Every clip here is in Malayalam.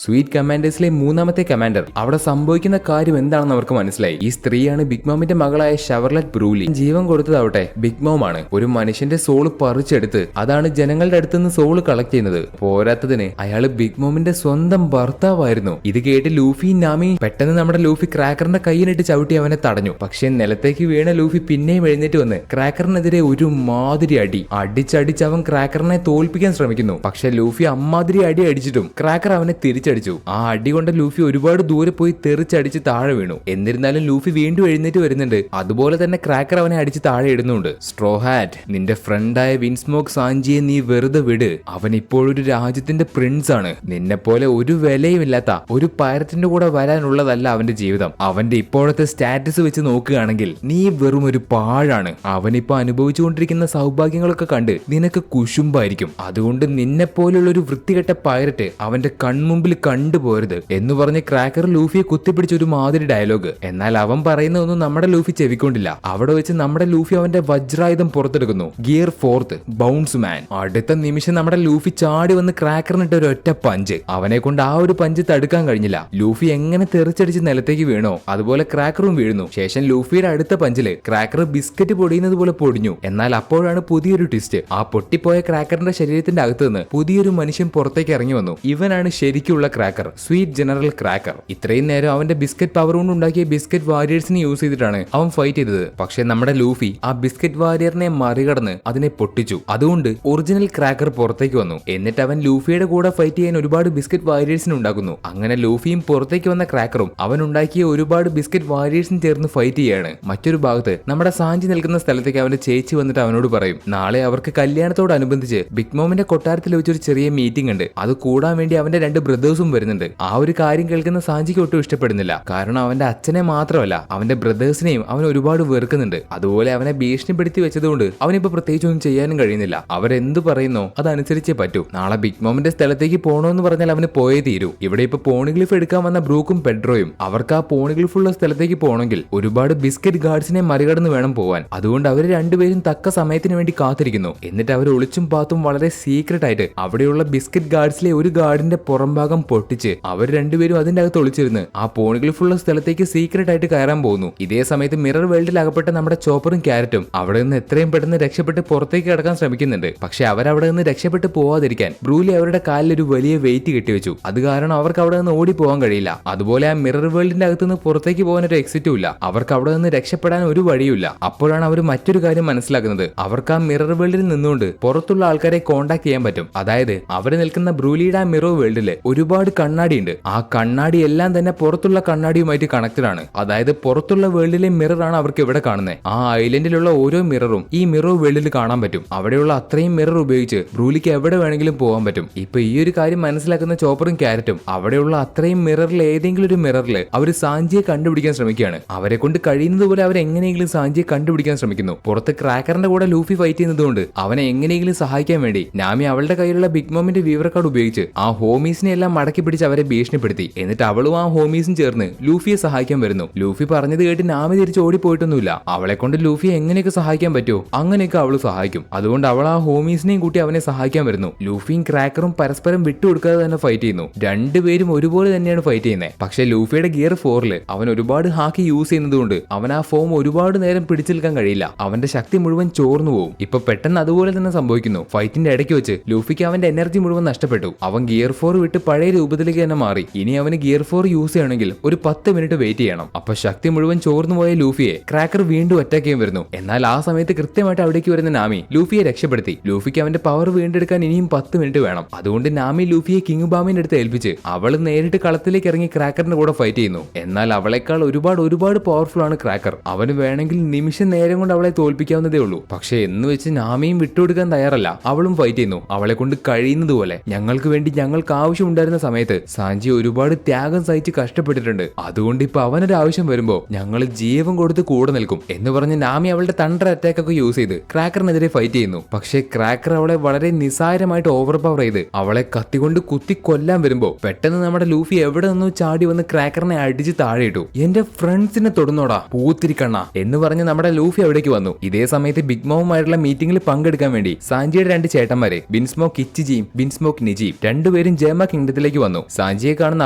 സ്വീറ്റ് കമാൻഡേഴ്സിലെ മൂന്നാമത്തെ കമാൻഡർ. അവിടെ സംഭവിക്കുന്ന കാര്യം എന്താണെന്ന് അവർക്ക് മനസ്സിലായി. ഈ സ്ത്രീയാണ് ബിഗ് മോമിന്റെ മകളായ ഷവർലറ്റ് ബ്രൂലി. ജീവൻ കൊടുത്തതാവട്ടെ ബിഗ് മോം ആണ്. ഒരു മനുഷ്യന്റെ സോള് പറിച്ചെടുത്ത് അതാണ് ജനങ്ങളുടെ അടുത്തുനിന്ന് സോള് കളക്ട് ചെയ്യുന്നത്. പോരാത്തതിന് അയാള് ബിഗ് മോമിന്റെ സ്വന്തം ഭർത്താവായിരുന്നു. ഇത് കേട്ട് ലൂഫിയും നാമിയും പെട്ടെന്ന് നമ്മുടെ ലൂഫി ക്രാക്കറിന്റെ കയ്യിലിട്ട് ചവിട്ടി അവനെ തടഞ്ഞു. പക്ഷെ നിലത്തേക്ക് വീണ ലൂഫി പിന്നെയും എഴുന്നേറ്റ് വന്ന് ക്രാക്കറിനെതിരെ ഒരു മാതിരി അടിച്ചടിച്ച് അവൻ ക്രാക്കറിനെ തോൽപ്പിക്കാൻ ശ്രമിക്കുന്നു. പക്ഷെ ലൂഫി അമ്മാതിരി അടി അടിച്ചിട്ടും ക്രാക്കർ അവനെ തിരിച്ചടിച്ചു. ആ അടി കൊണ്ട് ലൂഫി ഒരുപാട് ദൂരെ പോയി തെറിച്ചടിച്ച് താഴെ വീണു. എന്നിരുന്നാലും ലൂഫി വീണ്ടും എഴുന്നേറ്റ് വരുന്നുണ്ട്. അതുപോലെ തന്നെ ക്രാക്കർ അവനെ അടിച്ച് താഴെ ഇടുന്നുണ്ട്. സ്ട്രോ ഹാറ്റ്, നിന്റെ ഫ്രണ്ടായ വിൻസ്മോക്ക് സാഞ്ചിയെ നീ വെറുതെ വിട്. അവൻ ഇപ്പോഴൊരു രാജ്യത്തിന്റെ പ്രിൻസ് ആണ്. നിന്നെ പോലെ ഒരു വിലയുമില്ലാത്ത ഒരു പൈററ്റിന്റെ കൂടെ വരാനുള്ളതല്ല അവന്റെ ജീവിതം. അവന്റെ ഇപ്പോഴത്തെ സ്റ്റാറ്റസ് വെച്ച് നോക്കുകയാണെങ്കിൽ നീ വെറും ഒരു പാഴാണ്. അവനിപ്പോ അനുഭവിച്ചുകൊണ്ടിരിക്കുന്ന സൗഭാഗ്യങ്ങളൊക്കെ കണ്ട് നിനക്ക് കുശുമ്പായിരിക്കും. അതുകൊണ്ട് നിന്നെ പോലുള്ള ഒരു വൃത്തികെട്ട പൈററ്റ് അവന്റെ കൺമുമ്പിൽ കണ്ടുപോരുത് എന്ന് പറഞ്ഞ് ക്രാക്കർ ലൂഫിയെ കുത്തിപ്പിടിച്ച ഒരു മാതിരി ഡയലോഗ്. എന്നാൽ അവൻ പറയുന്നതൊന്നും നമ്മുടെ ലൂഫി ചെവിക്കൊണ്ടില്ല. അവിടെ വെച്ച് നമ്മുടെ ലൂഫി അവന്റെ വജ്രായുധം പുറത്തെടുക്കുന്നു. ഗിയർ 4 ബൗൺസ് മാൻ. അടുത്ത നിമിഷം നമ്മുടെ ലൂഫി ചാടി വന്ന് ക്രാക്കറിനിട്ട് ഒരു ഒറ്റ പഞ്ച്. അവനെ കൊണ്ട് ആ ഒരു പഞ്ച് തടുക്കാൻ കഴിഞ്ഞില്ല. ലൂഫി എങ്ങനെ തെറിച്ചടിച്ച് നിലത്തേക്ക് വീണോ അതുപോലെ ക്രാക്കറും വീഴുന്നു. ശേഷം ലൂഫിയുടെ അടുത്ത പഞ്ചില് ക്രാക്കർ ബിസ്ക്കറ്റ് പൊടിയുന്നത് പോലെ പൊടിഞ്ഞു. എന്നാൽ അപ്പോഴാണ് പുതിയൊരു ട്വിസ്റ്റ്. ആ പൊട്ടിപ്പോയ ക്രാക്കറിന്റെ ശരീരത്തിന്റെ അകത്ത് നിന്ന് പുതിയൊരു മനുഷ്യൻ പുറത്തേക്ക് ഇറങ്ങി വന്നു. ഇവനാണ് ശരിക്കുള്ള ക്രാക്കർ, സ്വീറ്റ് ജനറൽ ക്രാക്കർ. ഇത്രയും നേരം അവന്റെ ബിസ്ക്കറ്റ് പവർ കൊണ്ട് ഉണ്ടാക്കിയ ബിസ്ക്കറ്റ് വാരിയേഴ്സിനെ യൂസ് ചെയ്തിട്ടാണ് അവൻ ഫൈറ്റ് ചെയ്തത്. പക്ഷെ നമ്മുടെ ലൂഫി ആ ബിസ്ക്കറ്റ് വാരിയറിനെ മറികടന്ന് അതിനെ പൊട്ടിച്ചു. അതുകൊണ്ട് ഒറിജിനൽ ക്രാക്കർ പുറത്തേക്ക് വന്നു. എന്നിട്ട് അവൻ ലൂഫിയുടെ കൂടെ ഫൈറ്റ് ചെയ്യാൻ ഒരുപാട് ബിസ്ക്കറ്റ് വാരിയേഴ്സിനെ ഉണ്ടാക്കുന്നു. അങ്ങനെ ലൂഫിയും പുറത്തേക്ക് വന്ന ക്രാക്കറും അവൻ ഉണ്ടാക്കിയ ഒരുപാട് ബിസ്ക്കറ്റ് വാരിയേഴ്സും ചേർന്ന് ഫൈറ്റ് ചെയ്യാണ്. മറ്റൊരു ഭാഗത്ത് നമ്മുടെ സാഞ്ചി നിൽക്കുന്ന സ്ഥലത്തേക്ക് അവന്റെ ചേച്ചി വന്നിട്ട് അവനോട് പറയും നാളെ അവർക്ക് കല്യാണത്തോടനുബന്ധിച്ച് ബിഗ് മോമിന്റെ കൊട്ടാരത്തിൽ വെച്ചൊരു ചെറിയ മീറ്റിംഗ് ഉണ്ട്. അത് കൂടാൻ വേണ്ടി അവന്റെ 2 ബ്രദേഴ്സും വരുന്നുണ്ട്. ആ ഒരു കാര്യം കേൾക്കുന്ന സാഞ്ചിക്ക് ഒട്ടും ഇഷ്ടപ്പെടുന്നില്ല. കാരണം അവന്റെ അച്ഛനെ മാത്രമല്ല അവന്റെ ബ്രദേഴ്സിനെയും അവൻ ഒരുപാട് വെറുക്കുന്നുണ്ട്. അതുപോലെ അവനെ ഭീഷണിപ്പെടുത്തി വെച്ചതുകൊണ്ട് അവനിപ്പോ പ്രത്യേകിച്ചൊന്നും ചെയ്യാനും കഴിയുന്നില്ല. അവരെന്ത് പറയുന്നോ അതനുസരിച്ചേ പറ്റൂ. നാളെ ബിഗ് മോമിന്റെ സ്ഥലത്തേക്ക് പോകണമെന്ന് പറഞ്ഞാൽ അവന് പോയേ തീരൂ. ഇവിടെ ഇപ്പൊ പോണിഗ്ലിഫ് എടുക്കാൻ വന്ന ബ്രൂക്കും പെഡ്രോയും അവർക്ക് ആ പോണിഗ്ലിഫുള്ള സ്ഥലത്തേക്ക് പോകണമെങ്കിൽ ഒരുപാട് ബിസ്ക്കറ്റ് ഗാർഡ്സിനെ മറികടന്ന് വേണം പോവാൻ. അതുകൊണ്ട് അവർ രണ്ടുപേരും തക്ക സമയത്തിന് വേണ്ടി കാത്തിരിക്കുന്നു. എന്നിട്ട് അവർ ഒളിച്ചും പാത്തും വളരെ സീക്രട്ട് ആയിട്ട് അവിടെയുള്ള ബിസ്ക്കറ്റ് ഗാർഡ്സിലെ ഒരു ഗാർഡിന്റെ പുറംഭാഗം പൊട്ടിച്ച് അവർ രണ്ടുപേരും അതിന്റെ അകത്ത് ഒളിച്ചിരുന്ന് ആ പോണിഗ്ലിഫുള്ള സ്ഥലത്തേക്ക് സീക്രട്ട് ആയിട്ട് കയറാൻ പോകുന്നു. ഇതേ സമയത്ത് മിറർ വേൾഡിൽ അകപ്പെട്ട നമ്മുടെ ചോപ്പറും ക്യാരറ്റും അവിടെ നിന്ന് എത്രയും പെട്ടെന്ന് രക്ഷപ്പെട്ട് പുറത്തേക്ക് കടക്കാൻ ശ്രമിക്കുന്നുണ്ട്. പക്ഷെ അവരവിടെ നിന്ന് രക്ഷപ്പെട്ട് പോവാതിരിക്കാൻ ബ്രൂലി അവരുടെ കാലിൽ ഒരു വലിയ വെയിറ്റ് കെട്ടിവെച്ചു. അത് കാരണം അവർക്ക് അവിടെ നിന്ന് ഓടി പോകാൻ കഴിയില്ല. അതുപോലെ ആ മിറർ വേൾഡിന്റെ അകത്ത് നിന്ന് പുറത്തേക്ക് പോകാൻ ഒരു എക്സിറ്റും ഇല്ല. അവർക്ക് അവിടെ നിന്ന് രക്ഷപ്പെടാൻ ഒരു വഴിയുമില്ല. അപ്പോഴാണ് അവർ മറ്റൊരു കാര്യം മനസ്സിലാക്കുന്നത്. അവർക്ക് ആ മിറർ വേൾഡിൽ നിന്നുകൊണ്ട് പുറത്തുള്ള ആൾക്കാരെ കോണ്ടാക്ട് ചെയ്യാൻ പറ്റും. അതായത് അവര് നിൽക്കുന്ന ബ്രൂലിയുടെ ആ മിറർ വേൾഡില് ഒരുപാട് കണ്ണാടി ഉണ്ട്. ആ കണ്ണാടി എല്ലാം തന്നെ പുറത്തുള്ള കണ്ണാടിയുമായിട്ട് കണക്റ്റഡ് ആണ്. അതായത് പുറത്തുള്ള വേൾഡിലെ മിറർ ആണ് അവർക്ക് ഇവിടെ കാണുന്നത്. ആ ഐലൻഡിലുള്ള ഓരോ മിററും ഈ മിറർ വേൾഡിൽ കാണാൻ പറ്റും. അവിടെയുള്ള അത്രയും മിറർ ഉപയോഗിച്ച് ബ്രൂലിക്ക് എവിടെ വേണമെങ്കിലും പോകാൻ പറ്റും. ഇപ്പൊ ഈ ഒരു കാര്യം മനസ്സിലാക്കുന്ന ചോപ്പറും ക്യാരറ്റും അവിടെയുള്ള അത്രയും മിററിൽ ഏതെങ്കിലും ഒരു മിററിൽ അവർ സാഞ്ചിയെ കണ്ടുപിടിക്കാൻ ശ്രമിക്കുകയാണ്. അവരെ കൊണ്ട് കഴിയുന്നത് പോലെ അവർ എങ്ങനെയെങ്കിലും സാഞ്ചിയെ കണ്ടുപിടിക്കാൻ ശ്രമിക്കുന്നു. പുറത്ത് ക്രാക്കറിന്റെ കൂടെ ലൂഫി ഫൈറ്റ് ചെയ്യുന്നതുകൊണ്ട് അവനെ എങ്ങനെയെങ്കിലും സഹായിക്കാൻ വേണ്ടി നാമി അവളുടെ കയ്യിലുള്ള ബിഗ് മോമിന്റെ വീവർ കാർഡ് ഉപയോഗിച്ച് ആ ഹോമീസിനെ എല്ലാം മടക്കി പിടിച്ച് അവരെ ഭീഷണിപ്പെടുത്തി. എന്നിട്ട് അവളും ആ ഹോമീസും ചേർന്ന് ലൂഫിയെ സഹായിക്കാൻ വരുന്നു. ലൂഫി പറഞ്ഞത് കേട്ട് നാമി തിരിച്ച് ഓടിപ്പോയിട്ടൊന്നുമില്ല. അവളെ കൊണ്ട് ലൂഫിയെ എങ്ങനെയൊക്കെ സഹായിക്കാൻ പറ്റുമോ അങ്ങനെയൊക്കെ അവള് സഹായിക്കും. അതുകൊണ്ട് അവൾ ആ ഹോമീസിനെയും കൂട്ടി അവനെ സഹായിക്കാൻ വരുന്നു. ലൂഫിയും ക്രാക്കറും പരസ്പരം വിട്ടുകൊടുക്കാതെ തന്നെ ഫൈറ്റ് ചെയ്യുന്നു. രണ്ടുപേരും ഒരുപോലെ തന്നെയാണ് ഫൈറ്റ് ചെയ്യുന്നത്. പക്ഷെ ലൂഫിയുടെ ഗിയർ 4 അവൻ ഒരുപാട് ഹാക്കി യൂസ് ചെയ്യുന്നതുകൊണ്ട് അവൻ ആ ഫോം ഒരുപാട് നേരം പിടിച്ചു നിൽക്കാൻ കഴിയില്ല. അവന്റെ ശക്തി മുഴുവൻ ചോർന്നു പോകും. ഇപ്പൊ പെട്ടെന്ന് അതുപോലെ തന്നെ സംഭവിക്കുന്നു. ഫൈറ്റിന്റെ ഇടയ്ക്ക് വെച്ച് ലൂഫിക്ക് അവന്റെ എനർജി മുഴുവൻ നഷ്ടപ്പെട്ടു. അവൻ ഗിയർ 4 വിട്ട് പഴയ രൂപത്തിലേക്ക് തന്നെ മാറി. ഇനി അവന് ഗിയർ 4 യൂസ് ചെയ്യണമെങ്കിൽ ഒരു 10 മിനിറ്റ് വെയിറ്റ് ചെയ്യണം. അപ്പൊ ശക്തി മുഴുവൻ ചോർന്നു പോയ ലൂഫിയെ ക്രാക്കർ വീണ്ടും അറ്റാക്ക് ചെയ്യാൻ വരുന്നു. എന്നാൽ ആ സമയത്ത് കൃത്യമായിട്ട് അവിടേക്ക് വരുന്ന നാമി ലൂഫിയെ രക്ഷപ്പെടുത്തി. ലൂഫിക്ക് അവന്റെ പവർ വീണ്ടെടുക്കാൻ ഇനിയും 10 മിനിറ്റ് വേണം. അതുകൊണ്ട് നാമി ലൂഫിയെ കിങ് ബാമിന്റെ അടുത്ത് ഏൽപ്പിച്ച് അവള് നേരിട്ട് കളത്തിലേക്ക് ഇറങ്ങി ക്രാക്കറിന്റെ കൂടെ ഫൈറ്റ് ചെയ്യുന്നു. എന്നാൽ അവളെക്കാൾ ഒരുപാട് പവർഫുൾ ആണ് ക്രാക്കർ. അവന് വേണമെങ്കിൽ നിമിഷ നേരം കൊണ്ട് അവളെ തോൽപ്പിക്കാവുന്നതേ ഉള്ളൂ. പക്ഷെ എന്ന് വെച്ച് നാമിയും വിട്ടുകൊടുക്കാൻ തയ്യാറല്ല. അവളും ഫൈറ്റ് ചെയ്യുന്നു. അവളെ കൊണ്ട് കഴിയുന്നത് പോലെ. ഞങ്ങൾക്ക് വേണ്ടി ഞങ്ങൾക്ക് ആവശ്യമുണ്ടായിരുന്ന സമയത്ത് സാഞ്ചി ഒരുപാട് ത്യാഗം സഹിച്ച് കഷ്ടപ്പെട്ടിട്ടുണ്ട്. അതുകൊണ്ട് ഇപ്പൊ അവനൊരു ആവശ്യം വരുമ്പോ ഞങ്ങൾ ജീവൻ കൊടുത്ത് കൂടെ നിൽക്കും എന്ന് പറഞ്ഞ് നാമി അവളുടെ തണ്ടർ അറ്റാക്ക് ഒക്കെ യൂസ് ചെയ്ത് ക്രാക്കറിനെതിരെ ഫൈറ്റ് ചെയ്യുന്നു. പക്ഷെ ക്രാക്കർ അവളെ വളരെ നിസ്സാരമായിട്ട് ഓവർ പവർ ചെയ്ത് അവളെ കത്തിക്കൊണ്ട് കുത്തി കൊല്ലാൻ വരുമ്പോ പെട്ടെന്ന് നമ്മുടെ ലൂഫി എവിടെ നിന്നോ ചാടി വന്ന് ക്രാക്കറിനെ അടിച്ച് താഴെ ഇട്ടു. എന്റെ ഫ്രണ്ട്സിനെ തൊടുന്നോടാ പൂത്തിരിക്കണ്ണ എന്ന് പറഞ്ഞ് നമ്മുടെ ലൂഫി അവിടേക്ക് വന്നു. ഇതേ സമയത്ത് ബിഗ് മോവുമായിട്ടുള്ള മീറ്റിംഗിൽ പങ്കെടുക്കാൻ വേണ്ടി സാഞ്ചിയുടെ 2 ചേട്ടന്മാരെ ബിൻസ്മോക്ക് ഇച്ചിജിയും ബിൻസ്മോക്ക് നിജിയും രണ്ടുപേരും ജേമ കിങ്ഡത്തിൽ ക്വാർട്ടറിലേക്ക് വന്നു. സാഞ്ചിയെ കാണുന്ന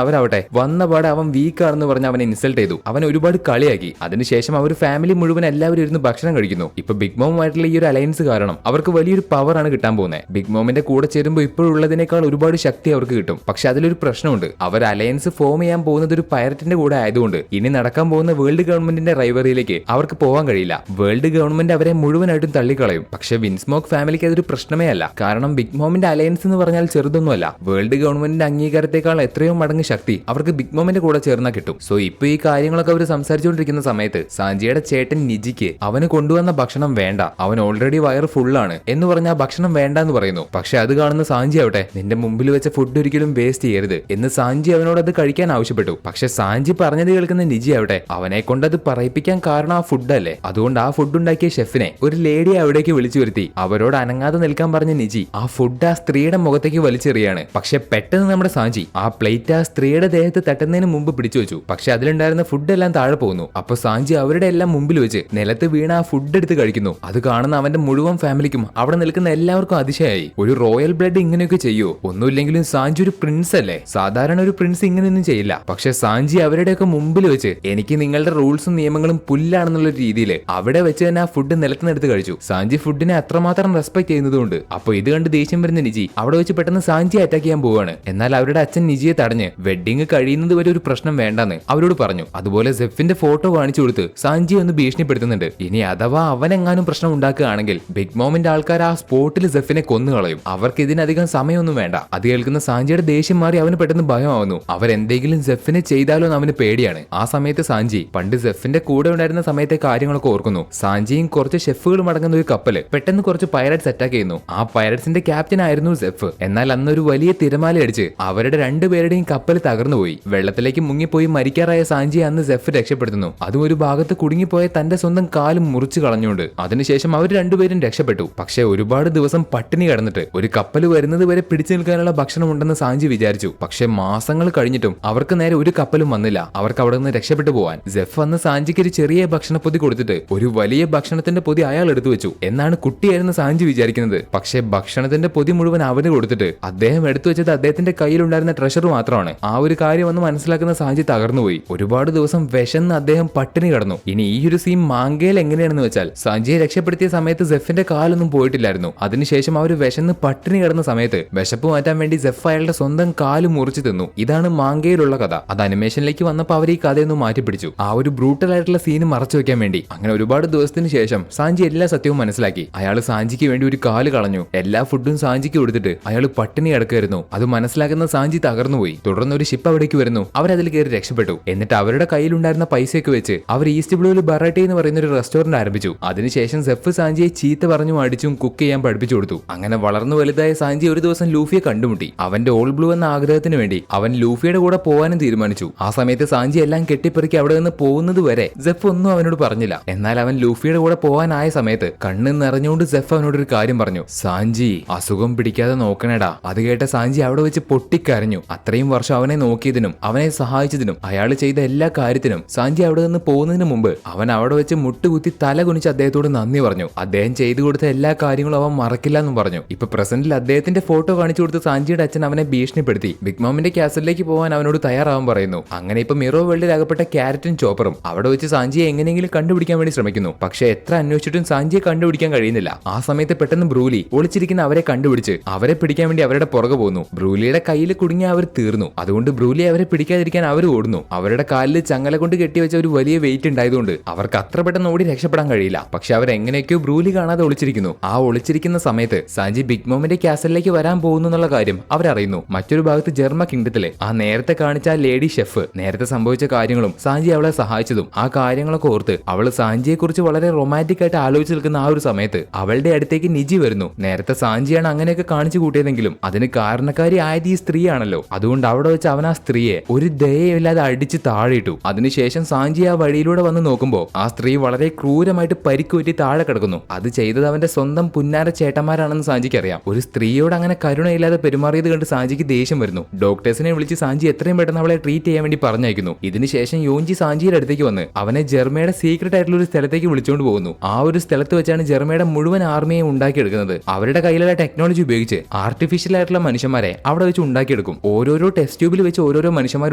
അവരാവട്ടെ വന്ന പാടെ അവൻ വീക്കാണെന്ന് പറഞ്ഞ് അവനെ ഇൻസൾട്ട് ചെയ്തു. അവൻ ഒരുപാട് കളിയാക്കി. അതിനുശേഷം അവർ ഫാമിലി മുഴുവൻ എല്ലാവരും ഇരുന്ന് ഭക്ഷണം കഴിക്കുന്നു. ഇപ്പൊ ബിഗ് മോമുമായിട്ടുള്ള ഈ ഒരു അലയൻസ് കാരണം അവർക്ക് വലിയൊരു പവർ ആണ് കിട്ടാൻ പോകുന്നത്. ബിഗ് മോമിന്റെ കൂടെ ചേരുമ്പോൾ ഇപ്പോഴുള്ളതിനേക്കാൾ ഒരുപാട് ശക്തി അവർക്ക് കിട്ടും. പക്ഷെ അതിലൊരു പ്രശ്നമുണ്ട്. അവർ അലയൻസ് ഫോം ചെയ്യാൻ പോകുന്നത് ഒരു പൈററ്റിന്റെ കൂടെ ആയതുകൊണ്ട് ഇനി നടക്കാൻ പോകുന്ന വേൾഡ് ഗവൺമെന്റിന്റെ റൈവറിയിലേക്ക് അവർക്ക് പോകാൻ കഴിയില്ല. വേൾഡ് ഗവൺമെന്റ് അവരെ മുഴുവനായിട്ടും തള്ളിക്കളയും. പക്ഷെ വിൻസ്മോക്ക് ഫാമിലിക്ക് അതൊരു പ്രശ്നമേ അല്ല. കാരണം ബിഗ് മോമിന്റെ അലയൻസ് എന്ന് പറഞ്ഞാൽ ചെറുതൊന്നുമല്ല. വേൾഡ് ഗവൺമെന്റിന്റെ അംഗീകാരത്തെക്കാൾ എത്രയോ മടങ്ങ് ശക്തി അവർക്ക് ബിഗ് മോമിന്റെ കൂടെ ചേർന്നാൽ കിട്ടും. സോ ഇപ്പൊ ഈ കാര്യങ്ങളൊക്കെ അവർ സംസാരിച്ചുകൊണ്ടിരിക്കുന്ന സമയത്ത് സാഞ്ചിയുടെ ചേട്ടൻ നിജിക്ക് അവന് കൊണ്ടുവന്ന ഭക്ഷണം വേണ്ട, അവൻ ഓൾറെഡി വയർ ഫുള്ളാണ് എന്ന് പറഞ്ഞ ആ ഭക്ഷണം വേണ്ട എന്ന് പറയുന്നു. പക്ഷെ അത് കാണുന്ന സാഞ്ചി ആവട്ടെ നിന്റെ മുമ്പിൽ വെച്ച ഫുഡ് ഒരിക്കലും വേസ്റ്റ് ചെയ്യരുത് എന്ന് സാഞ്ചി അവനോട് അത് കഴിക്കാൻ ആവശ്യപ്പെട്ടു. പക്ഷെ സാഞ്ചി പറഞ്ഞത് കേൾക്കുന്ന നിജി ആവട്ടെ അവനെ കൊണ്ട് അത് പറയിപ്പിക്കാൻ കാരണം ആ ഫുഡ് അല്ലേ. അതുകൊണ്ട് ആ ഫുഡ് ഉണ്ടാക്കിയ ഷെഫിനെ ഒരു ലേഡി അവിടേക്ക് വിളിച്ചു വരുത്തി അവരോട് അനങ്ങാതെ നിൽക്കാൻ പറഞ്ഞ നിജി ആ ഫുഡ് ആ സ്ത്രീയുടെ മുഖത്തേക്ക് വലിച്ചെറിയാണ്. പക്ഷെ പെട്ടെന്ന് നമ്മുടെ സാഞ്ചി ആ പ്ലേറ്റ് ആ സ്ത്രീയുടെ ദേഹത്ത് തട്ടുന്നതിന് മുമ്പ് പിടിച്ചു വെച്ചു. പക്ഷെ അതിലുണ്ടായിരുന്ന ഫുഡ് എല്ലാം താഴെ പോകുന്നു. അപ്പൊ സാഞ്ചി അവരുടെ എല്ലാം മുമ്പിൽ വെച്ച് നിലത്ത് വീണ ആ ഫുഡ് എടുത്ത് കഴിക്കുന്നു. അത് കാണുന്ന അവന്റെ മുഴുവൻ ഫാമിലിക്കും അവിടെ നിൽക്കുന്ന എല്ലാവർക്കും അതിശയായി. ഒരു റോയൽ ബ്ലഡ് ഇങ്ങനെയൊക്കെ ചെയ്യുമോ? ഒന്നുമില്ലെങ്കിലും സാഞ്ചി ഒരു പ്രിൻസ് അല്ലേ. സാധാരണ ഒരു പ്രിൻസ് ഇങ്ങനെയൊന്നും ചെയ്യില്ല. പക്ഷെ സാഞ്ചി അവരുടെയൊക്കെ മുമ്പിൽ വെച്ച് എനിക്ക് നിങ്ങളുടെ റൂൾസും നിയമങ്ങളും പുല്ലാണെന്നുള്ള രീതിയിൽ അവിടെ വെച്ച് തന്നെ ആ ഫുഡ് നിലത്തുനിന്നെടുത്ത് കഴിച്ചു. സാഞ്ചി ഫുഡിനെ അത്രമാത്രം റെസ്പെക്ട് ചെയ്യുന്നതുകൊണ്ട് അപ്പൊ ഇത് കണ്ട് ദേഷ്യം വരുന്ന നിജി അവിടെ വെച്ച് പെട്ടെന്ന് സാഞ്ചി അറ്റാക്ക് ചെയ്യാൻ പോവാണ്. എന്നാൽ അവരുടെ അച്ഛൻ നിജിയെ തടഞ്ഞ് വെഡിങ് കഴിയുന്നത് വരെ ഒരു പ്രശ്നം വേണ്ടെന്ന് അവരോട് പറഞ്ഞു. അതുപോലെ സെഫിന്റെ ഫോട്ടോ കാണിച്ചു കൊടുത്ത് സാഞ്ചി ഒന്ന് ഭീഷണിപ്പെടുത്തുന്നുണ്ട്. ഇനി അഥവാ അവനെങ്ങാനും പ്രശ്നം ഉണ്ടാക്കുകയാണെങ്കിൽ ബിഗ് മോമിന്റെ ആൾക്കാർ ആ സ്പോട്ടിൽ സെഫിനെ കൊന്നുകളയും. അവർക്ക് ഇതിനധികം സമയമൊന്നും വേണ്ട. അത് കേൾക്കുന്ന സാഞ്ചിയുടെ ദേഷ്യം മാറി അവന് പെട്ടെന്ന് ഭയമാവുന്നു. അവരെന്തെങ്കിലും സെഫിനെ ചെയ്താലോ എന്ന് അവന് പേടിയാണ്. ആ സമയത്ത് സാഞ്ചി പണ്ട് സെഫിന്റെ കൂടെ ഉണ്ടായിരുന്ന സമയത്തെ കാര്യങ്ങളൊക്കെ ഓർക്കുന്നു. സാഞ്ചിയും കുറച്ച് ഷെഫുകളും അടങ്ങുന്ന ഒരു കപ്പല് പെട്ടെന്ന് കുറച്ച് പൈററ്റ്സ് അറ്റാക്ക് ചെയ്യുന്നു. ആ പൈററ്റ്സിന്റെ ക്യാപ്റ്റൻ ആയിരുന്നു സെഫ്. എന്നാൽ അന്നൊരു വലിയ തിരമാല അടിച്ച് അവരുടെ രണ്ടുപേരുടെയും കപ്പൽ തകർന്നുപോയി. വെള്ളത്തിലേക്ക് മുങ്ങിപ്പോയി മരിക്കാറായ സാഞ്ചിയെ അന്ന് സെഫ് രക്ഷപ്പെടുത്തുന്നു. അതും ഒരു ഭാഗത്ത് കുടുങ്ങിപ്പോയ തന്റെ സ്വന്തം കാലും മുറിച്ചു കളഞ്ഞുകൊണ്ട്. അതിനുശേഷം അവർ രണ്ടുപേരും രക്ഷപ്പെട്ടു. പക്ഷെ ഒരുപാട് ദിവസം പട്ടിണി കിടന്നിട്ട് ഒരു കപ്പൽ വരുന്നത് വരെ പിടിച്ചു നിൽക്കാനുള്ള ഭക്ഷണം ഉണ്ടെന്ന് സാഞ്ചി വിചാരിച്ചു. പക്ഷെ മാസങ്ങൾ കഴിഞ്ഞിട്ടും അവർക്ക് നേരെ ഒരു കപ്പലും വന്നില്ല അവർക്ക് അവിടെ നിന്ന് രക്ഷപ്പെട്ടു പോവാൻ. സെഫ് അന്ന് സാഞ്ചിക്ക് ഒരു ചെറിയ ഭക്ഷണപ്പൊതി കൊടുത്തിട്ട് ഒരു വലിയ ഭക്ഷണത്തിന്റെ പൊതി അയാൾ എടുത്തു വെച്ചു എന്നാണ് കുട്ടിയായിരുന്ന സാഞ്ചി വിചാരിക്കുന്നത്. പക്ഷെ ഭക്ഷണത്തിന്റെ പൊതി മുഴുവൻ അവന് കൊടുത്തിട്ട് അദ്ദേഹം എടുത്തു വെച്ചത് അദ്ദേഹത്തിന്റെ കയ്യിലുണ്ടായിരുന്ന ട്രഷർ മാത്രമാണ്. ആ ഒരു കാര്യം ഒന്ന് മനസ്സിലാക്കുന്ന സാഞ്ചി തകർന്നുപോയി. ഒരുപാട് ദിവസം വിശന്ന് അദ്ദേഹം പട്ടിണി കിടന്നു. ഇനി ഈ ഒരു സീൻ മാങ്കയിൽ എങ്ങനെയാണെന്ന് വെച്ചാൽ സാഞ്ചിയെ രക്ഷപ്പെടുത്തിയ സമയത്ത് സെഫിന്റെ കാലൊന്നും പോയിട്ടില്ലായിരുന്നു. അതിനുശേഷം അവർ വിശന്ന് പട്ടിണി കിടന്ന സമയത്ത് വിശപ്പ് മാറ്റാൻ വേണ്ടി സെഫ് അയാളുടെ സ്വന്തം കാല് മുറിച്ചു തിന്നു. ഇതാണ് മാങ്കയിലുള്ള കഥ. അത് അനിമേഷനിലേക്ക് വന്നപ്പോൾ അവർ ഈ കഥയൊന്നും മാറ്റിപ്പിടിച്ചു. ആ ഒരു ബ്രൂട്ടൽ ആയിട്ടുള്ള സീന് മറച്ചു വെക്കാൻ വേണ്ടി. അങ്ങനെ ഒരുപാട് ദിവസത്തിന് ശേഷം സാഞ്ചി എല്ലാ സത്യവും മനസ്സിലാക്കി. അയാൾ സാഞ്ചിക്ക് വേണ്ടി ഒരു കാല് കളഞ്ഞു. എല്ലാ ഫുഡും സാഞ്ചിക്ക് കൊടുത്തിട്ട് അയാൾ പട്ടിണി കിടക്കായിരുന്നു. അത് മനസ്സിലാക്കുന്ന സാഞ്ചി തകർന്നുപോയി. തുടർന്ന് ഒരു ഷിപ്പ് അവിടേക്ക് വരുന്നു. അവരതിൽ കയറി രക്ഷപ്പെട്ടു. എന്നിട്ട് അവരുടെ കയ്യിലുണ്ടായിരുന്ന പൈസയൊക്കെ വെച്ച് അവർ ഈസ്റ്റ് ബ്ലൂവിൽ ബറാട്ടി എന്ന് പറയുന്ന ഒരു റെസ്റ്റോറന്റ് ആരംഭിച്ചു. അതിനുശേഷം സെഫ് സാഞ്ചിയെ ചീത്ത പറഞ്ഞു അടിച്ചും കുക്ക് ചെയ്യാൻ പഠിപ്പിച്ചു കൊടുത്തു. അങ്ങനെ വളർന്നു വലുതായ സാഞ്ചി ഒരു ദിവസം ലൂഫിയെ കണ്ടുമുട്ടി. അവന്റെ ഓൾ ബ്ലൂ എന്ന ആഗ്രഹത്തിന് വേണ്ടി അവൻ ലൂഫിയുടെ കൂടെ പോകാനും തീരുമാനിച്ചു. ആ സമയത്ത് സാഞ്ചി എല്ലാം കെട്ടിപ്പെറുക്കി അവിടെ നിന്ന് പോകുന്നത് വരെ സെഫ് ഒന്നും അവനോട് പറഞ്ഞില്ല. എന്നാൽ അവൻ ലൂഫിയുടെ കൂടെ പോകാനായ സമയത്ത് കണ്ണ് നിറഞ്ഞുകൊണ്ട് സെഫ് അവനോട് ഒരു കാര്യം പറഞ്ഞു. സാഞ്ചി അസുഖം പിടിക്കാതെ നോക്കണേടാ. അത് കേട്ട സാഞ്ചി അവിടെ വെച്ച് പൊട്ടിക്കരഞ്ഞു. അത്രയും വർഷം അവനെ നോക്കിയതിനും അവനെ സഹായിച്ചതിനും അയാൾ ചെയ്ത എല്ലാ കാര്യത്തിനും സാഞ്ചി അവിടെ നിന്ന് പോകുന്നതിന് മുമ്പ് അവൻ അവിടെ വെച്ച് മുട്ടുകുത്തി തല കുനിച്ച് അദ്ദേഹത്തോട് നന്ദി പറഞ്ഞു. അദ്ദേഹം ചെയ്തു കൊടുത്ത എല്ലാ കാര്യങ്ങളും അവൻ മറക്കില്ല എന്നും പറഞ്ഞു. ഇപ്പൊ പ്രസന്റിൽ അദ്ദേഹത്തിന്റെ ഫോട്ടോ കാണിച്ചു കൊടുത്ത് സാഞ്ചിയുടെ അച്ഛൻ അവനെ ഭീഷണിപ്പെടുത്തി ബിഗ് മോമിന്റെ കാസലിലേക്ക് പോകാൻ അവനോട് തയ്യാറാവാൻ പറയുന്നു. അങ്ങനെ ഇപ്പൊ മിറോ വേൾഡിൽ അകപ്പെട്ട ക്യാരറ്റും ചോപ്പറും അവിടെ വെച്ച് സാഞ്ചിയെ എങ്ങനെയെങ്കിലും കണ്ടുപിടിക്കാൻ വേണ്ടി ശ്രമിക്കുന്നു. പക്ഷെ എത്ര അന്വേഷിച്ചിട്ടും സാഞ്ചിയെ കണ്ടുപിടിക്കാൻ കഴിയുന്നില്ല. ആ സമയത്ത് പെട്ടെന്ന് ബ്രൂലി ഒളിച്ചിരിക്കുന്ന അവരെ കണ്ടുപിടിച്ച് അവരെ പിടിക്കാൻ വേണ്ടി അവരുടെ പുറകെ പോകുന്നു. ബ്രൂലിയുടെ കയ്യിൽ കുടുങ്ങി അവർ തീർന്നു. അതുകൊണ്ട് ബ്രൂലി അവരെ പിടിക്കാതിരിക്കാൻ അവർ ഓടുന്നു. അവരുടെ കാലിൽ ചങ്ങല കൊണ്ട് കെട്ടിവെച്ച ഒരു വലിയ വെയിറ്റ് ഉണ്ടായതുകൊണ്ട് അവർക്ക് അത്ര പെട്ടെന്ന് ഓടി രക്ഷപ്പെടാൻ കഴിയില്ല. പക്ഷെ അവരെങ്ങനെയൊക്കെയോ ബ്രൂലി കാണാതെ ഒളിച്ചിരിക്കുന്നു. ആ ഒളിച്ചിരിക്കുന്ന സമയത്ത് സാഞ്ചി ബിഗ് മോമിന്റെ കാസലിലേക്ക് വരാൻ പോകുന്നു എന്നുള്ള കാര്യം അവരറിയുന്നു. മറ്റൊരു ഭാഗത്ത് ജർമ്മ കിങ്ഡത്തിലെ ആ നേരത്തെ കാണിച്ച ആ ലേഡി ഷെഫ് നേരത്തെ സംഭവിച്ച കാര്യങ്ങളും സാഞ്ചി അവളെ സഹായിച്ചതും ആ കാര്യങ്ങളൊക്കെ ഓർത്ത് അവള് സാഞ്ചിയെ കുറിച്ച് വളരെ റൊമാൻറ്റിക് ആയിട്ട് ആലോചിച്ച് നിൽക്കുന്ന ആ ഒരു സമയത്ത് അവളുടെ അടുത്തേക്ക് നിജി വരുന്നു. നേരത്തെ സാഞ്ചിയാണ് അങ്ങനെയൊക്കെ കാണിച്ചു കൂട്ടിയതെങ്കിലും അതിന് കാരണക്കാരി ആയത് ഈ സ്ത്രീയാണല്ലോ. അതുകൊണ്ട് അവിടെ വെച്ച് അവൻ ആ സ്ത്രീയെ ഒരു ദയയില്ലാതെ അടിച്ച് താഴെയിട്ടു. അതിനുശേഷം സാഞ്ചി ആ വഴിയിലൂടെ വന്ന് നോക്കുമ്പോൾ ആ സ്ത്രീ വളരെ ക്രൂരമായിട്ട് പരിക്കുപറ്റി താഴെ കിടക്കുന്നു. അത് ചെയ്തത് അവന്റെ സ്വന്തം പുന്നാര ചേട്ടന്മാരാണെന്ന് സാഞ്ചിക്ക് അറിയാം. ഒരു സ്ത്രീയോട് അങ്ങനെ കരുണയില്ലാതെ പെരുമാറിയത് കണ്ട് സാഞ്ചിക്ക് ദേഷ്യം വരുന്നു. ഡോക്ടേഴ്സിനെ വിളിച്ച് സാഞ്ചി എത്രയും പെട്ടെന്ന് അവളെ ട്രീറ്റ് ചെയ്യാൻ വേണ്ടി പറഞ്ഞയക്കുന്നു. ഇതിനുശേഷം യോഞ്ചി സാഞ്ചിയുടെ അടുത്തേക്ക് വന്ന് അവനെ ജർമ്മയുടെ സീക്രട്ട് ആയിട്ടുള്ള ഒരു സ്ഥലത്തേക്ക് വിളിച്ചുകൊണ്ട് പോകുന്നു. ആ ഒരു സ്ഥലത്ത് വെച്ചാണ് ജർമ്മയുടെ മുഴുവൻ ആർമിയെ ഉണ്ടാക്കിയെടുക്കുന്നത്. അവരുടെ കയ്യിലുള്ള ടെക്നോളജി ഉപയോഗിച്ച് ആർട്ടിഫിഷ്യൽ ആയിട്ടുള്ള മനുഷ്യന്മാരെ അവിടെ വെച്ച് ഉണ്ടാക്കി ഉണ്ടാക്കിയെടുക്കും. ഓരോരോ ടെസ്റ്റ് ട്യൂബിൽ വെച്ച് ഓരോരോ മനുഷ്യന്മാർ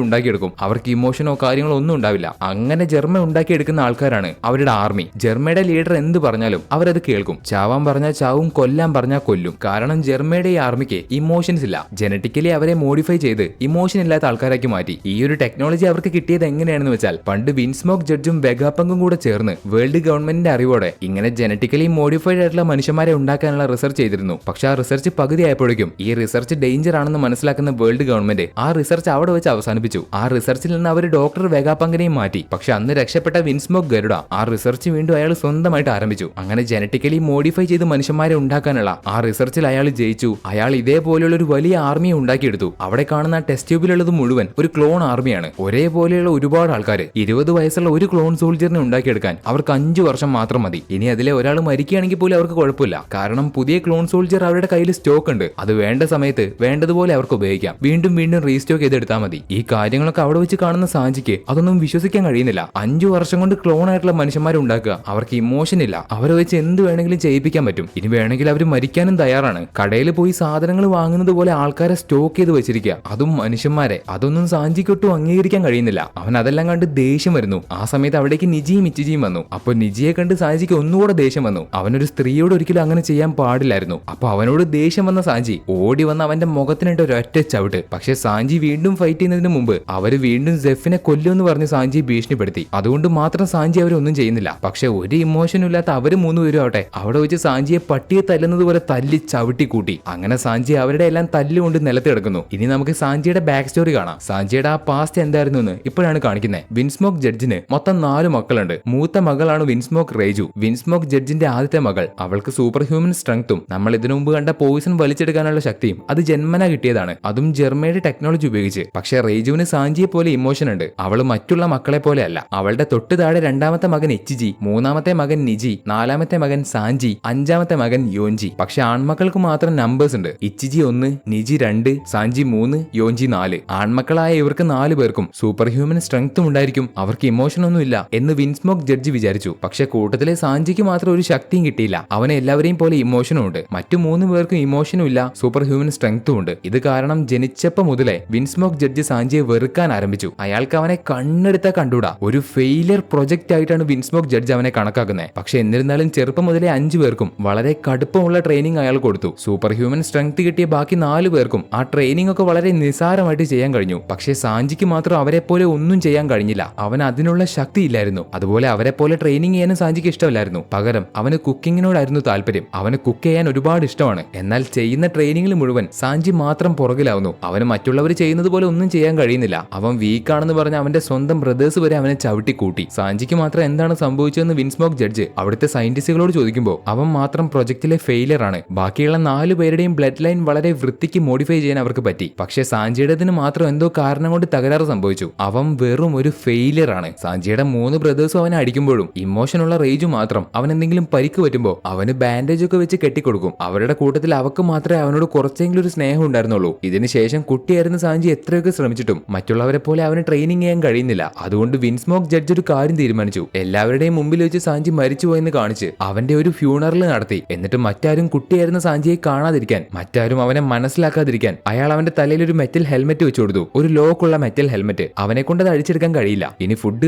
ഉണ്ടാക്കിയെടുക്കും. അവർക്ക് ഇമോഷനോ കാര്യങ്ങളോ ഒന്നും ഉണ്ടാവില്ല. അങ്ങനെ ജെർമ ഉണ്ടാക്കിയെടുക്കുന്ന ആൾക്കാരാണ് അവരുടെ ആർമി. ജെർമയുടെ ലീഡർ എന്ത് പറഞ്ഞാലും അവരത് കേൾക്കും. ചാവാൻ പറഞ്ഞാൽ ചാവും, കൊല്ലാൻ പറഞ്ഞാൽ കൊല്ലും. കാരണം ജെർമയുടെ ഈ ആർമിക്ക് ഇമോഷൻസ് ഇല്ല. ജനറ്റിക്കലി അവരെ മോഡിഫൈ ചെയ്ത് ഇമോഷൻ ഇല്ലാത്ത ആൾക്കാരാക്കി മാറ്റി. ഈ ഒരു ടെക്നോളജി അവർക്ക് കിട്ടിയത് എങ്ങനെയാണെന്ന് വെച്ചാൽ പണ്ട് വിൻസ്മോക്ക് ജഡ്ജും വെഗാപങ്കും കൂടെ ചേർന്ന് വേൾഡ് ഗവൺമെന്റിന്റെ അറിവോടെ ഇങ്ങനെ ജനറ്റിക്കലി മോഡിഫൈഡ് ആയിട്ടുള്ള മനുഷ്യന്മാരെ ഉണ്ടാക്കാനുള്ള റിസർച്ച് ചെയ്തിരുന്നു. പക്ഷെ ആ റിസർച്ച് പകുതി ആയപ്പോഴേക്കും ഈ റിസർച്ച് ഡേഞ്ചർ ആണെന്ന് മനസ്സിലാക്കുന്ന വേൾഡ് ഗവൺമെന്റ് ആ റിസർച്ച് അവിടെ വെച്ച് അവസാനിപ്പിച്ചു. ആ റിസർച്ചിൽ നിന്ന് അവർ ഡോക്ടർ വെഗാപങ്കിനെയും മാറ്റി. പക്ഷെ അന്ന് രക്ഷപ്പെട്ട വിൻസ്മോക്ക് ഗരുഡ ആ റിസർച്ച് വീണ്ടും അയാൾ സ്വന്തമായിട്ട് ആരംഭിച്ചു. അങ്ങനെ ജനറ്റിക്കലി മോഡിഫൈ ചെയ്ത് മനുഷ്യന്മാരെ ഉണ്ടാക്കാനുള്ള ആ റിസർച്ചിൽ അയാൾ ജയിച്ചു. അയാൾ ഇതേപോലെയുള്ള ഒരു വലിയ ആർമിയെ ഉണ്ടാക്കിയെടുത്തു. അവിടെ കാണുന്ന ടെസ്റ്റ് ട്യൂബിലുള്ളത് മുഴുവൻ ഒരു ക്ലോൺ ആർമിയാണ്. ഒരേപോലെയുള്ള ഒരുപാട് ആൾക്കാർ. 20 വയസ്സുള്ള ഒരു ക്ലോൺ സോൾജറിനെ ഉണ്ടാക്കിയെടുക്കാൻ അവർക്ക് 5 വർഷം മാത്രം മതി. ഇനി അതിലെ ഒരാൾ മരിക്കുകയാണെങ്കിൽ പോലും അവർക്ക് കുഴപ്പമില്ല. കാരണം പുതിയ ക്ലോൺ സോൾജർ അവരുടെ കയ്യിൽ സ്റ്റോക്ക് ഉണ്ട്. അത് വേണ്ട സമയത്ത് വേണ്ടതുപോലെ അവർക്ക് ഉപയോഗിക്കാം. വീണ്ടും വീണ്ടും റീസ്റ്റോക്ക് ചെയ്തെടുത്താൽ മതി. ഈ കാര്യങ്ങളൊക്കെ അവിടെ വെച്ച് കാണുന്ന സാഞ്ചിക്ക് അതൊന്നും വിശ്വസിക്കാൻ കഴിയുന്നില്ല. 5 വർഷം കൊണ്ട് ക്ലോൺ ആയിട്ടുള്ള മനുഷ്യന്മാരെ ഉണ്ടാക്കുക. അവർക്ക് ഇമോഷൻ ഇല്ല. അവരെ വെച്ച് എന്ത് വേണമെങ്കിലും ചെയ്യിപ്പിക്കാൻ പറ്റും. ഇനി വേണമെങ്കിൽ അവർ മരിക്കാനും തയ്യാറാണ്. കടയിൽ പോയി സാധനങ്ങൾ വാങ്ങുന്നത് പോലെ ആൾക്കാരെ സ്റ്റോക്ക് ചെയ്ത് വെച്ചിരിക്കുക. അതും മനുഷ്യന്മാരെ. അതൊന്നും സാഞ്ചിക്കൊട്ടും അംഗീകരിക്കാൻ കഴിയുന്നില്ല. അവൻ അതെല്ലാം കണ്ട് ദേഷ്യം വരുന്നു. ആ സമയത്ത് അവിടേക്ക് നിജിയും ഇച്ചിജിയും വന്നു. അപ്പൊ നിജിയെ കണ്ട് സാഞ്ചിക്ക് ഒന്നുകൂടെ ദേഷ്യം വന്നു. അവനൊരു സ്ത്രീയോട് ഒരിക്കലും അങ്ങനെ ചെയ്യാൻ പാടില്ലായിരുന്നു. അപ്പൊ അവനോട് ദേഷ്യം വന്ന സാഞ്ചി ഓടി വന്ന് അവന്റെ മുഖത്തിനിട്ട് ഒരൊറ്റ ചവിട്ട്. പക്ഷെ സാഞ്ചി വീണ്ടും ഫൈറ്റ് ചെയ്യുന്നതിന് മുമ്പ് അവര് വീണ്ടും സെഫിനെ കൊല്ലുമെന്ന് പറഞ്ഞ് സാഞ്ചിയെ ഭീഷണിപ്പെടുത്തി. അതുകൊണ്ട് മാത്രം സാഞ്ചി അവരൊന്നും ചെയ്യുന്നില്ല. പക്ഷെ ഒരു ഇമോഷനും ഇല്ലാത്ത അവര് 3 പേരും ആവട്ടെ അവിടെ വെച്ച് സാഞ്ചിയെ പട്ടിയെ തല്ലുന്നത് പോലെ തല്ലി ചവിട്ടി കൂട്ടി. അങ്ങനെ സാഞ്ചി അവരുടെ എല്ലാം തല്ലുകൊണ്ട് നിലത്ത് കിടക്കുന്നു. ഇനി നമുക്ക് സാഞ്ചിയുടെ ബാക്ക് സ്റ്റോറി കാണാം. സാഞ്ചിയുടെ ആ പാസ്റ്റ് എന്തായിരുന്നു എന്ന് ഇപ്പോഴാണ് കാണിക്കുന്നത്. വിൻസ്മോക്ക് ജഡ്ജിന് മൊത്തം 4 മക്കളുണ്ട്. മൂത്ത മകളാണ് വിൻസ്മോക്ക് റേജു. വിൻസ്മോക്ക് ജഡ്ജിന്റെ ആദ്യത്തെ മകൾ. അവൾക്ക് സൂപ്പർ ഹ്യൂമൻ സ്ട്രെങ്ത്തും നമ്മൾ ഇതിനു മുമ്പ് കണ്ട പോയിസൺ വലിച്ചെടുക്കാനുള്ള ശക്തിയും അത് ജന്മന കിട്ടിയതാണ്. അതും ജെർമയുടെ ടെക്നോളജി ഉപയോഗിച്ച്. പക്ഷെ റേജുവിന് സാഞ്ചിയെ പോലെ ഇമോഷൻ ഉണ്ട്. അവള് മറ്റുള്ള മക്കളെ പോലെ അല്ല. അവളുടെ തൊട്ട് താഴെ 2ാമത്തെ മകൻ ഇച്ചിജി, 3ാമത്തെ മകൻ നിജി, 4ാമത്തെ മകൻ സാഞ്ചി, 5ാമത്തെ മകൻ യോഞ്ചി. പക്ഷെ ആൺമക്കൾക്ക് മാത്രം നമ്പേഴ്സ് ഉണ്ട്. ഇച്ചിജി 1, നിജി 2, സാഞ്ചി 3, യോഞ്ചി 4. ആൺമക്കളായ ഇവർക്ക് 4 പേർക്കും സൂപ്പർ ഹ്യൂമൻ സ്ട്രെങ്ത്തും ഉണ്ടായിരിക്കും. അവർക്ക് ഇമോഷൻ ഒന്നും ഇല്ല എന്ന് വിൻസ്മോക്ക് ജഡ്ജി വിചാരിച്ചു. പക്ഷെ കൂട്ടത്തിലെ സാഞ്ചിക്ക് മാത്രം ഒരു ശക്തിയും കിട്ടിയില്ല. അവന് എല്ലാവരെയും പോലെ ഇമോഷനും ഉണ്ട്. മറ്റു 3 പേർക്കും ഇമോഷനും ഇല്ല, സൂപ്പർ ഹ്യൂമൻ സ്ട്രെങ്ത്തും ഉണ്ട്. ഇത് കാരണം ജനിച്ചപ്പോ മുതലേ വിൻസ്മോക്ക് ജഡ്ജി സാഞ്ചിയെ വെറുക്കാൻ ആരംഭിച്ചു. അയാൾക്ക് അവനെ കണ്ണെടുത്താ കണ്ടൂടാ. ഒരു ഫെയിലിയർ പ്രൊജക്ട് ആയിട്ടാണ് വിൻസ്മോക്ക് ജഡ്ജി അവനെ കണക്കാക്കുന്നത്. പക്ഷെ എന്നിരുന്നാലും ചെറുപ്പം മുതലേ 5 പേർക്കും വളരെ കടുപ്പമുള്ള ട്രെയിനിങ് അയാൾ കൊടുത്തു. സൂപ്പർ ഹ്യൂമൻ സ്ട്രെങ്ത് കിട്ടിയ ബാക്കി 4 പേർക്കും ആ ട്രെയിനിങ് ഒക്കെ വളരെ നിസാരമായിട്ട് ചെയ്യാൻ കഴിഞ്ഞു. പക്ഷെ സാഞ്ചിക്ക് മാത്രം അവരെ പോലെ ഒന്നും ചെയ്യാൻ കഴിഞ്ഞില്ല. അവന് അതിനുള്ള ശക്തി ഇല്ലായിരുന്നു. അതുപോലെ അവരെ പോലെ ട്രെയിനിങ് ചെയ്യാനും സാഞ്ചിക്ക് ഇഷ്ടമല്ലായിരുന്നു. പകരം അവന് കുക്കിങ്ങിനോടായിരുന്നു താല്പര്യം. അവന് കുക്ക് ചെയ്യാൻ ഒരുപാട് ഇഷ്ടമാണ്. എന്നാൽ ചെയ്യുന്ന ട്രെയിനിങ്ങിൽ മുഴുവൻ സാഞ്ചി മാത്രം പുറകിലാവുന്നു. അവന് മറ്റുള്ളവർ ചെയ്യുന്നത് പോലെ ഒന്നും ചെയ്യാൻ കഴിയുന്നില്ല. അവൻ വീക്കാണെന്ന് പറഞ്ഞ അവന്റെ സ്വന്തം ബ്രദേഴ്സ് വരെ അവനെ ചവിട്ടി കൂട്ടി. സാഞ്ചിക്ക് മാത്രം എന്താണ് സംഭവിച്ചതെന്ന് വിൻസ്മോക്ക് ജഡ്ജ് അവിടുത്തെ സയന്റിസ്റ്റുകളോട് ചോദിക്കുമ്പോൾ അവൻ മാത്രം പ്രൊജക്റ്റിലെ ഫെയിലിയർ ആണ്. ബാക്കിയുള്ള 4 പേരുടെയും ബ്ലഡ് ലൈൻ വളരെ വൃത്തിക്ക് മോഡിഫൈ ചെയ്യാൻ അവർക്ക് പറ്റി. പക്ഷെ സാഞ്ചിയുടേതിന് മാത്രം എന്തോ കാരണം കൊണ്ട് തകരാറ് സംഭവിച്ചു. അവൻ വെറും ഒരു ഫെയിലിയർ ആണ്. സാഞ്ചിയുടെ 3 ബ്രദേഴ്സും അവനെ അടിക്കുമ്പോഴും ഇമോഷനുള്ള റേജു മാത്രം അവൻ എന്തെങ്കിലും പരിക്ക് പറ്റുമ്പോൾ അവന് ബാൻഡേജ് ഒക്കെ വെച്ച് കെട്ടിക്കൊടുക്കും. അവരുടെ കൂട്ടത്തിൽ അവക്ക് മാത്രമേ അവനോട് കുറച്ചെങ്കിലും ഒരു സ്നേഹം ഉണ്ടായിരുന്നുള്ളൂ. ഇതിനുശേഷം കുട്ടിയായിരുന്ന സാഞ്ചി എത്രയൊക്കെ ശ്രമിച്ചിട്ടും മറ്റുള്ളവരെ പോലെ അവന് ട്രെയിനിങ് ചെയ്യാൻ കഴിയുന്നില്ല. അതുകൊണ്ട് വിൻസ്മോക്ക് ജഡ്ജ് ഒരു കാര്യം തീരുമാനിച്ചു. എല്ലാവരുടെയും മുമ്പിൽ വെച്ച് സാഞ്ചി മരിച്ചുപോയെന്ന് കാണിച്ച് അവന്റെ ഒരു ഫ്യൂണറൽ നടത്തി. എന്നിട്ട് മറ്റാരും കുട്ടിയായിരുന്ന സാഞ്ചിയെ കാണാതിരിക്കാൻ, മറ്റാരും അവനെ മനസ്സിലാക്കാതിരിക്കാൻ അയാൾ അവന്റെ തലയിൽ ഒരു മെറ്റൽ ഹെൽമെറ്റ് വെച്ചു കൊടുത്തു. ഒരു ലോക്കുള്ള മെറ്റൽ ഹെൽമെറ്റ്. അവനെ കൊണ്ട് അത് അഴിച്ചെടുക്കാൻ കഴിയില്ല. ഇനി ഫുഡ്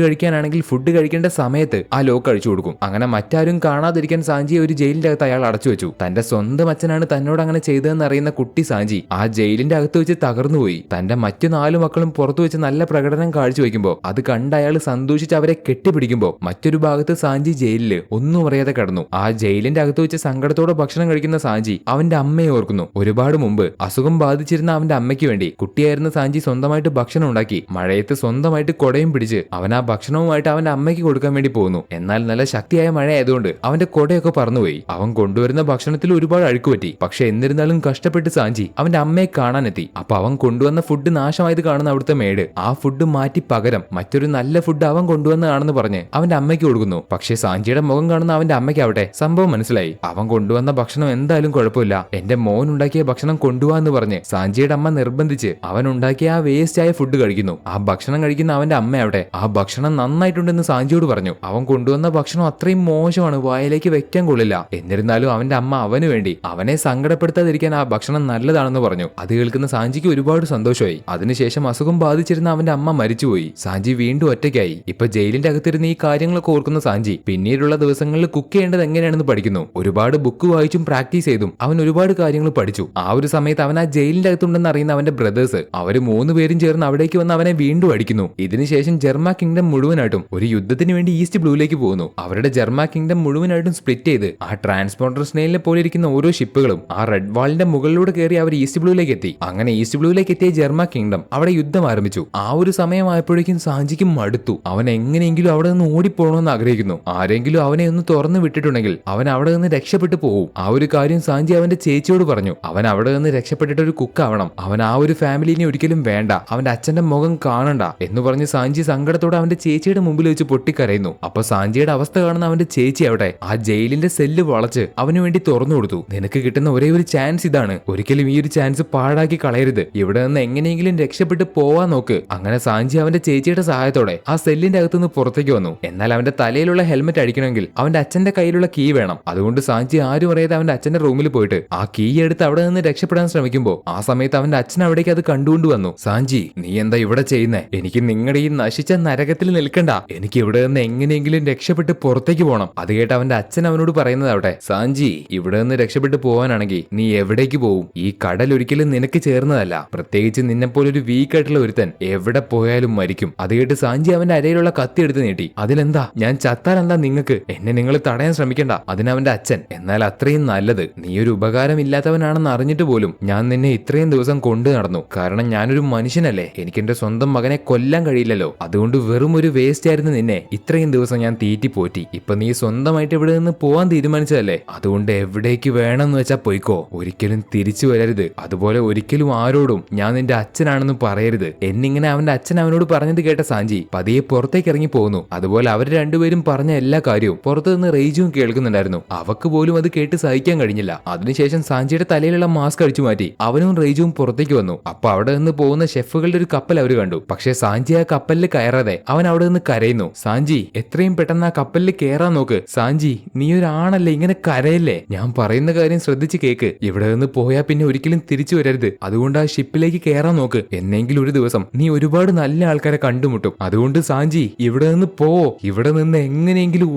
കഴിക്കാനാണെങ്കിൽ ഫുഡ് കഴിക്കേണ്ട സമയത്ത് ആ ലോക്ക് അഴിച്ചു കൊടുക്കും. അങ്ങനെ മറ്റാരും കാണാതിരിക്കാൻ സാഞ്ചിയെ ഒരു ജയിലിന്റെ അകത്ത് അയാൾ അടച്ചു വെച്ചു. തന്റെ സ്വന്തം അച്ഛനാണ് തന്നോട് അങ്ങനെ ചെയ്തതെന്ന് അറിയുന്ന കുട്ടി സാഞ്ചി ആ ജയിലിന്റെ അകത്ത് വെച്ച് തകർന്നുപോയി. തന്റെ മറ്റു 4 മക്കളും പുറത്തു വെച്ച് നല്ല പ്രകടനം കാഴ്ചവെക്കുമ്പോൾ അത് കണ്ട് അയാൾ സന്തോഷിച്ച് അവരെ കെട്ടിപ്പിടിക്കുമ്പോൾ മറ്റൊരു ഭാഗത്ത് സാഞ്ചി ജയിലില് ഒന്നും അറിയാതെ കടന്നു. ആ ജയിലിന്റെ അകത്ത് വെച്ച് സങ്കടത്തോടെ ഭക്ഷണം കഴിക്കുന്ന സാഞ്ചി അവന്റെ അമ്മയെ ഓർക്കുന്നു. ഒരുപാട് മുമ്പ് അസുഖം ബാധിച്ചിരുന്ന അവന്റെ അമ്മയ്ക്ക് വേണ്ടി കുട്ടിയായിരുന്ന സാഞ്ചി സ്വന്തമായിട്ട് ഭക്ഷണം ഉണ്ടാക്കി മഴയത്ത് സ്വന്തമായിട്ട് കൊടയും പിടിച്ച് അവൻ ആ ഭക്ഷണവുമായിട്ട് അവന്റെ അമ്മയ്ക്ക് കൊടുക്കാൻ വേണ്ടി പോകുന്നു. എന്നാൽ നല്ല ശക്തിയായ മഴ ആയതുകൊണ്ട് അവന്റെ കൊടയൊക്കെ പറന്നുപോയി. അവൻ കൊണ്ടുവരുന്ന ഭക്ഷണത്തിൽ ഒരുപാട് അഴുക്ക് പറ്റി. പക്ഷെ എന്നിരുന്നാലും കഷ്ടപ്പെട്ട് സാഞ്ചി അവന്റെ അമ്മയെ കാണാനെത്തി. അപ്പൊ അവൻ കൊണ്ടുവന്ന ഫുഡ് നാശമായത് കാണുന്ന അവിടുത്തെ മേട് ആ ഫുഡ് മാറ്റി പകരം മറ്റൊരു നല്ല ഫുഡ് അവൻ കൊണ്ടുവന്നതാണെന്ന് പറഞ്ഞ് അവന്റെ അമ്മയ്ക്ക് കൊടുക്കുന്നു. പക്ഷെ സാഞ്ചിയുടെ മുഖം കാണുന്ന അവന്റെ അമ്മയ്ക്കാവട്ടെ സംഭവം മനസ്സിലായി. അവൻ കൊണ്ടുവന്ന ഭക്ഷണം എന്തായാലും കുഴപ്പമില്ല, എന്റെ മോൻ ഉണ്ടാക്കിയ ഭക്ഷണം കൊണ്ടുപോകാന്ന് പറഞ്ഞ് സാഞ്ചിയുടെ അമ്മ നിർബന്ധിച്ച് അവൻ ഉണ്ടാക്കിയ ആ വേസ്റ്റ് ആയ ഫുഡ് കഴിക്കുന്നു. ആ ഭക്ഷണം കഴിക്കുന്ന അവന്റെ അമ്മയാവട്ടെ ആ ഭക്ഷണം നന്നായിട്ടുണ്ടെന്ന് സാഞ്ചിയോട് പറഞ്ഞു. അവൻ കൊണ്ടുവന്ന ഭക്ഷണം അത്രയും മോശമാണ്, വായിലേക്ക് വെക്കാൻ കൊള്ളില്ല. എന്നിരുന്നാലും അവന്റെ അമ്മ അവന് വേണ്ടി അവനെ സങ്കടപ്പെടുത്താതിരിക്കാൻ ആ ഭക്ഷണം നല്ലതാണെന്ന് പറഞ്ഞു. അത് കേൾക്കുന്ന നിൽക്കുന്ന സാഞ്ചിക്ക് ഒരുപാട് സന്തോഷമായി. അതിനുശേഷം അസുഖം ബാധിച്ചിരുന്ന അവന്റെ അമ്മ മരിച്ചുപോയി. സാഞ്ചി വീണ്ടും ഒറ്റയ്ക്കായി. ഇപ്പൊ ജയിലിന്റെ അകത്തിരുന്ന് ഈ കാര്യങ്ങളൊക്കെ ഓർക്കുന്ന സാഞ്ചി പിന്നീടുള്ള ദിവസങ്ങളിൽ കുക്ക് ചെയ്യേണ്ടത് എങ്ങനെയാണെന്ന് പഠിക്കുന്നു. ഒരുപാട് ബുക്ക് വായിച്ചും പ്രാക്ടീസ് ചെയ്തും അവൻ ഒരുപാട് കാര്യങ്ങൾ പഠിച്ചു. ആ ഒരു സമയത്ത് അവൻ ആ ജയിലിന്റെ അകത്തുണ്ടെന്ന് അറിയുന്ന അവന്റെ ബ്രദേഴ്സ് അവര് 3 പേരും ചേർന്ന് അവിടേക്ക് വന്ന് അവനെ വീണ്ടും അടിക്കുന്നു. ഇതിനുശേഷം ജർമ്മ കിങ്ഡം മുഴുവനായിട്ടും ഒരു യുദ്ധത്തിന് വേണ്ടി ഈസ്റ്റ് ബ്ലൂയിലേക്ക് പോകുന്നു. അവരുടെ ജർമ്മ കിങ്ഡം മുഴുവനായിട്ടും സ്പ്ലിറ്റ് ചെയ്ത് ആ ട്രാൻസ്പോണ്ടർ സ്നെയിലിനെ പോലെ ഇരിക്കുന്ന ഓരോ ഷിപ്പുകളും ആ റെഡ് വാളിന്റെ മുകളിലൂടെ കയറി അവർ ഈസ്റ്റ് ബ്ലൂയിലേക്ക് എത്തി. അങ്ങനെ ഈസ്റ്റ് ബ്ലൂയിലേക്ക് എത്തിയ ജർമ്മ കിങ്ഡം അവിടെ യുദ്ധം ആരംഭിച്ചു. ആ ഒരു സമയമായപ്പോഴേക്കും സാഞ്ചിക്കും മടുത്തു. അവൻ എങ്ങനെയെങ്കിലും അവിടെ നിന്ന് ഓടിപ്പോകണമെന്ന് ആഗ്രഹിക്കുന്നു. ആരെങ്കിലും അവനെ ഒന്ന് തുറന്നു വിട്ടിട്ടുണ്ടെങ്കിൽ അവൻ അവിടെ നിന്ന് രക്ഷപ്പെട്ടു പോകും. ആ ഒരു കാര്യം സാഞ്ചി അവന്റെ ചേച്ചിയോട് പറഞ്ഞു. അവൻ അവിടെ നിന്ന് രക്ഷപ്പെട്ടിട്ട് ഒരു കുക്കാവണം. അവൻ ആ ഒരു ഫാമിലിനെ ഒരിക്കലും വേണ്ട. അവന്റെ അച്ഛന്റെ മുഖം കാണണ്ട എന്ന് പറഞ്ഞ് സാഞ്ചി സങ്കടത്തോടെ അവന്റെ ചേച്ചിയുടെ മുമ്പിൽ വെച്ച് പൊട്ടിക്കരയുന്നു. അപ്പൊ സാഞ്ചിയുടെ അവസ്ഥ കാണുന്ന അവന്റെ ചേച്ചി അവിടെ ആ ജയിലിന്റെ സെല്ല് വളച്ച് അവന് വേണ്ടി തുറന്നു കൊടുത്തു. നിനക്ക് കിട്ടുന്ന ഒരേ ഒരു ചാൻസ് ഇതാണ്. ഒരിക്കലും ഈ ഒരു ചാൻസ് പാഴാക്കി കളയരുത്. ഇവിടെ നിന്ന് എങ്ങനെയെങ്കിലും രക്ഷപ്പെട്ട് പോവാൻ നോക്ക്. അങ്ങനെ സാഞ്ചി അവന്റെ ചേച്ചിയുടെ സഹായത്തോടെ ആ സെല്ലിന്റെ അകത്തുനിന്ന് പുറത്തേക്ക് വന്നു. എന്നാൽ അവന്റെ തലയിലുള്ള ഹെൽമെറ്റ് അടിക്കണമെങ്കിൽ അവന്റെ അച്ഛന്റെ കയ്യിലുള്ള കീ വേണം. അതുകൊണ്ട് സാഞ്ചി ആരും അറിയാതെ അവന്റെ അച്ഛന്റെ റൂമിൽ പോയിട്ട് ആ കീ എടുത്ത് അവിടെ നിന്ന് രക്ഷപ്പെടാൻ ശ്രമിക്കുമ്പോൾ ആ സമയത്ത് അവന്റെ അച്ഛൻ അവിടേക്ക് അത് കണ്ടുകൊണ്ട് വന്നു. സാഞ്ചി, നീ എന്താ ഇവിടെ ചെയ്യുന്നേ? എനിക്ക് നിങ്ങളുടെ ഈ നശിച്ച നരകത്തിൽ നിൽക്കണ്ട. എനിക്ക് ഇവിടെ നിന്ന് എങ്ങനെയെങ്കിലും രക്ഷപ്പെട്ട് പുറത്തേക്ക് പോകണം. അത് കേട്ട് അവന്റെ അച്ഛൻ അവനോട് പറയുന്നത് അവിടെ, സാഞ്ചി, ഇവിടെ നിന്ന് രക്ഷപ്പെട്ട് പോകാനാണെങ്കിൽ നീ എവിടേക്ക് പോവും? ഈ കടൽ ഒരിക്കലും നിനക്ക് ചേർന്നതല്ല. പ്രത്യേകിച്ച് നിന്നെപ്പോലൊരു വീക്ക് ആയിട്ടുള്ള ഒരുത്തൻ എവിടെ പോയാലും മരിക്കും. അത് കേട്ട് സാഞ്ചി അവന്റെ അരയിലുള്ള കത്തി എടുത്ത് നീട്ടി. അതിലെന്താ, ഞാൻ ചത്താലെന്താ നിങ്ങൾക്ക്? എന്നെ നിങ്ങൾ തടയാൻ ശ്രമിക്കണ്ട. അതിനവന്റെ അച്ഛൻ, എന്നാൽ അത്രയും നല്ലത്. നീ ഒരു ഉപകാരമില്ലാത്തവനാണെന്ന് അറിഞ്ഞിട്ട് പോലും ഞാൻ നിന്നെ ഇത്രയും ദിവസം കൊണ്ടു നടന്നു. കാരണം ഞാനൊരു മനുഷ്യനല്ലേ. എനിക്ക് എന്റെ സ്വന്തം മകനെ കൊല്ലാൻ കഴിയില്ലല്ലോ. അതുകൊണ്ട് വെറും ഒരു വേസ്റ്റ് ആയിരുന്നു നിന്നെ ഇത്രയും ദിവസം ഞാൻ തീറ്റി പോറ്റി. ഇപ്പൊ നീ സ്വന്തമായിട്ട് ഇവിടെ നിന്ന് പോവാൻ തീരുമാനിച്ചതല്ലേ. അതുകൊണ്ട് എവിടേക്ക് വേണമെന്ന് വെച്ചാ പോയിക്കോ. ഒരിക്കലും തിരിച്ചു വരരുത്. അതുപോലെ ഒരിക്കലും ആരോടും ഞാൻ നിന്റെ അച്ഛനാണെന്ന് പറയരുത്. എന്നിങ്ങനെ അവന്റെ അച്ഛൻ അവനോട് പറഞ്ഞത് കേട്ട സാഞ്ചി പതിയെ പുറത്തേക്ക് ഇറങ്ങി പോകുന്നു. അതുപോലെ അവർ രണ്ടുപേരും പറഞ്ഞ എല്ലാ കാര്യവും പുറത്തു നിന്ന് റേജുവും കേൾക്കുന്നുണ്ടായിരുന്നു. അവക്ക് പോലും അത് കേട്ട് സഹിക്കാൻ കഴിഞ്ഞില്ല. അതിനുശേഷം സാഞ്ചിയുടെ തലയിലുള്ള മാസ്ക് അടിച്ചു മാറ്റി അവനും റേജുവും പുറത്തേക്ക് വന്നു. അപ്പൊ അവിടെ നിന്ന് പോകുന്ന ഷെഫുകളുടെ ഒരു കപ്പൽ അവർ കണ്ടു. പക്ഷെ സാഞ്ചി ആ കപ്പലിൽ കയറാതെ അവൻ അവിടെ നിന്ന് കരയുന്നു. സാഞ്ചി, എത്രയും പെട്ടെന്ന് ആ കപ്പലിൽ കയറാൻ നോക്ക്. സാഞ്ചി, നീ ഒരാണല്ലേ, ഇങ്ങനെ കരയല്ലേ. ഞാൻ പറയുന്ന കാര്യം ശ്രദ്ധിച്ച് കേക്ക്. ഇവിടെ നിന്ന് പോയാൽ പിന്നെ ഒരിക്കലും തിരിച്ചു വരരുത്. അതുകൊണ്ട് ആ ഷിപ്പിലേക്ക് കയറാൻ നോക്ക്. എന്നെങ്കിലും ഒരു ദിവസം നീ ഒരുപാട് നല്ല ആൾക്കാരെ കണ്ടുമുട്ടും. അതുകൊണ്ട് സാഞ്ചി, ഇവിടെ നിന്ന് പോ. ഇവിടെ നിന്ന് എങ്ങനെയെങ്കിലും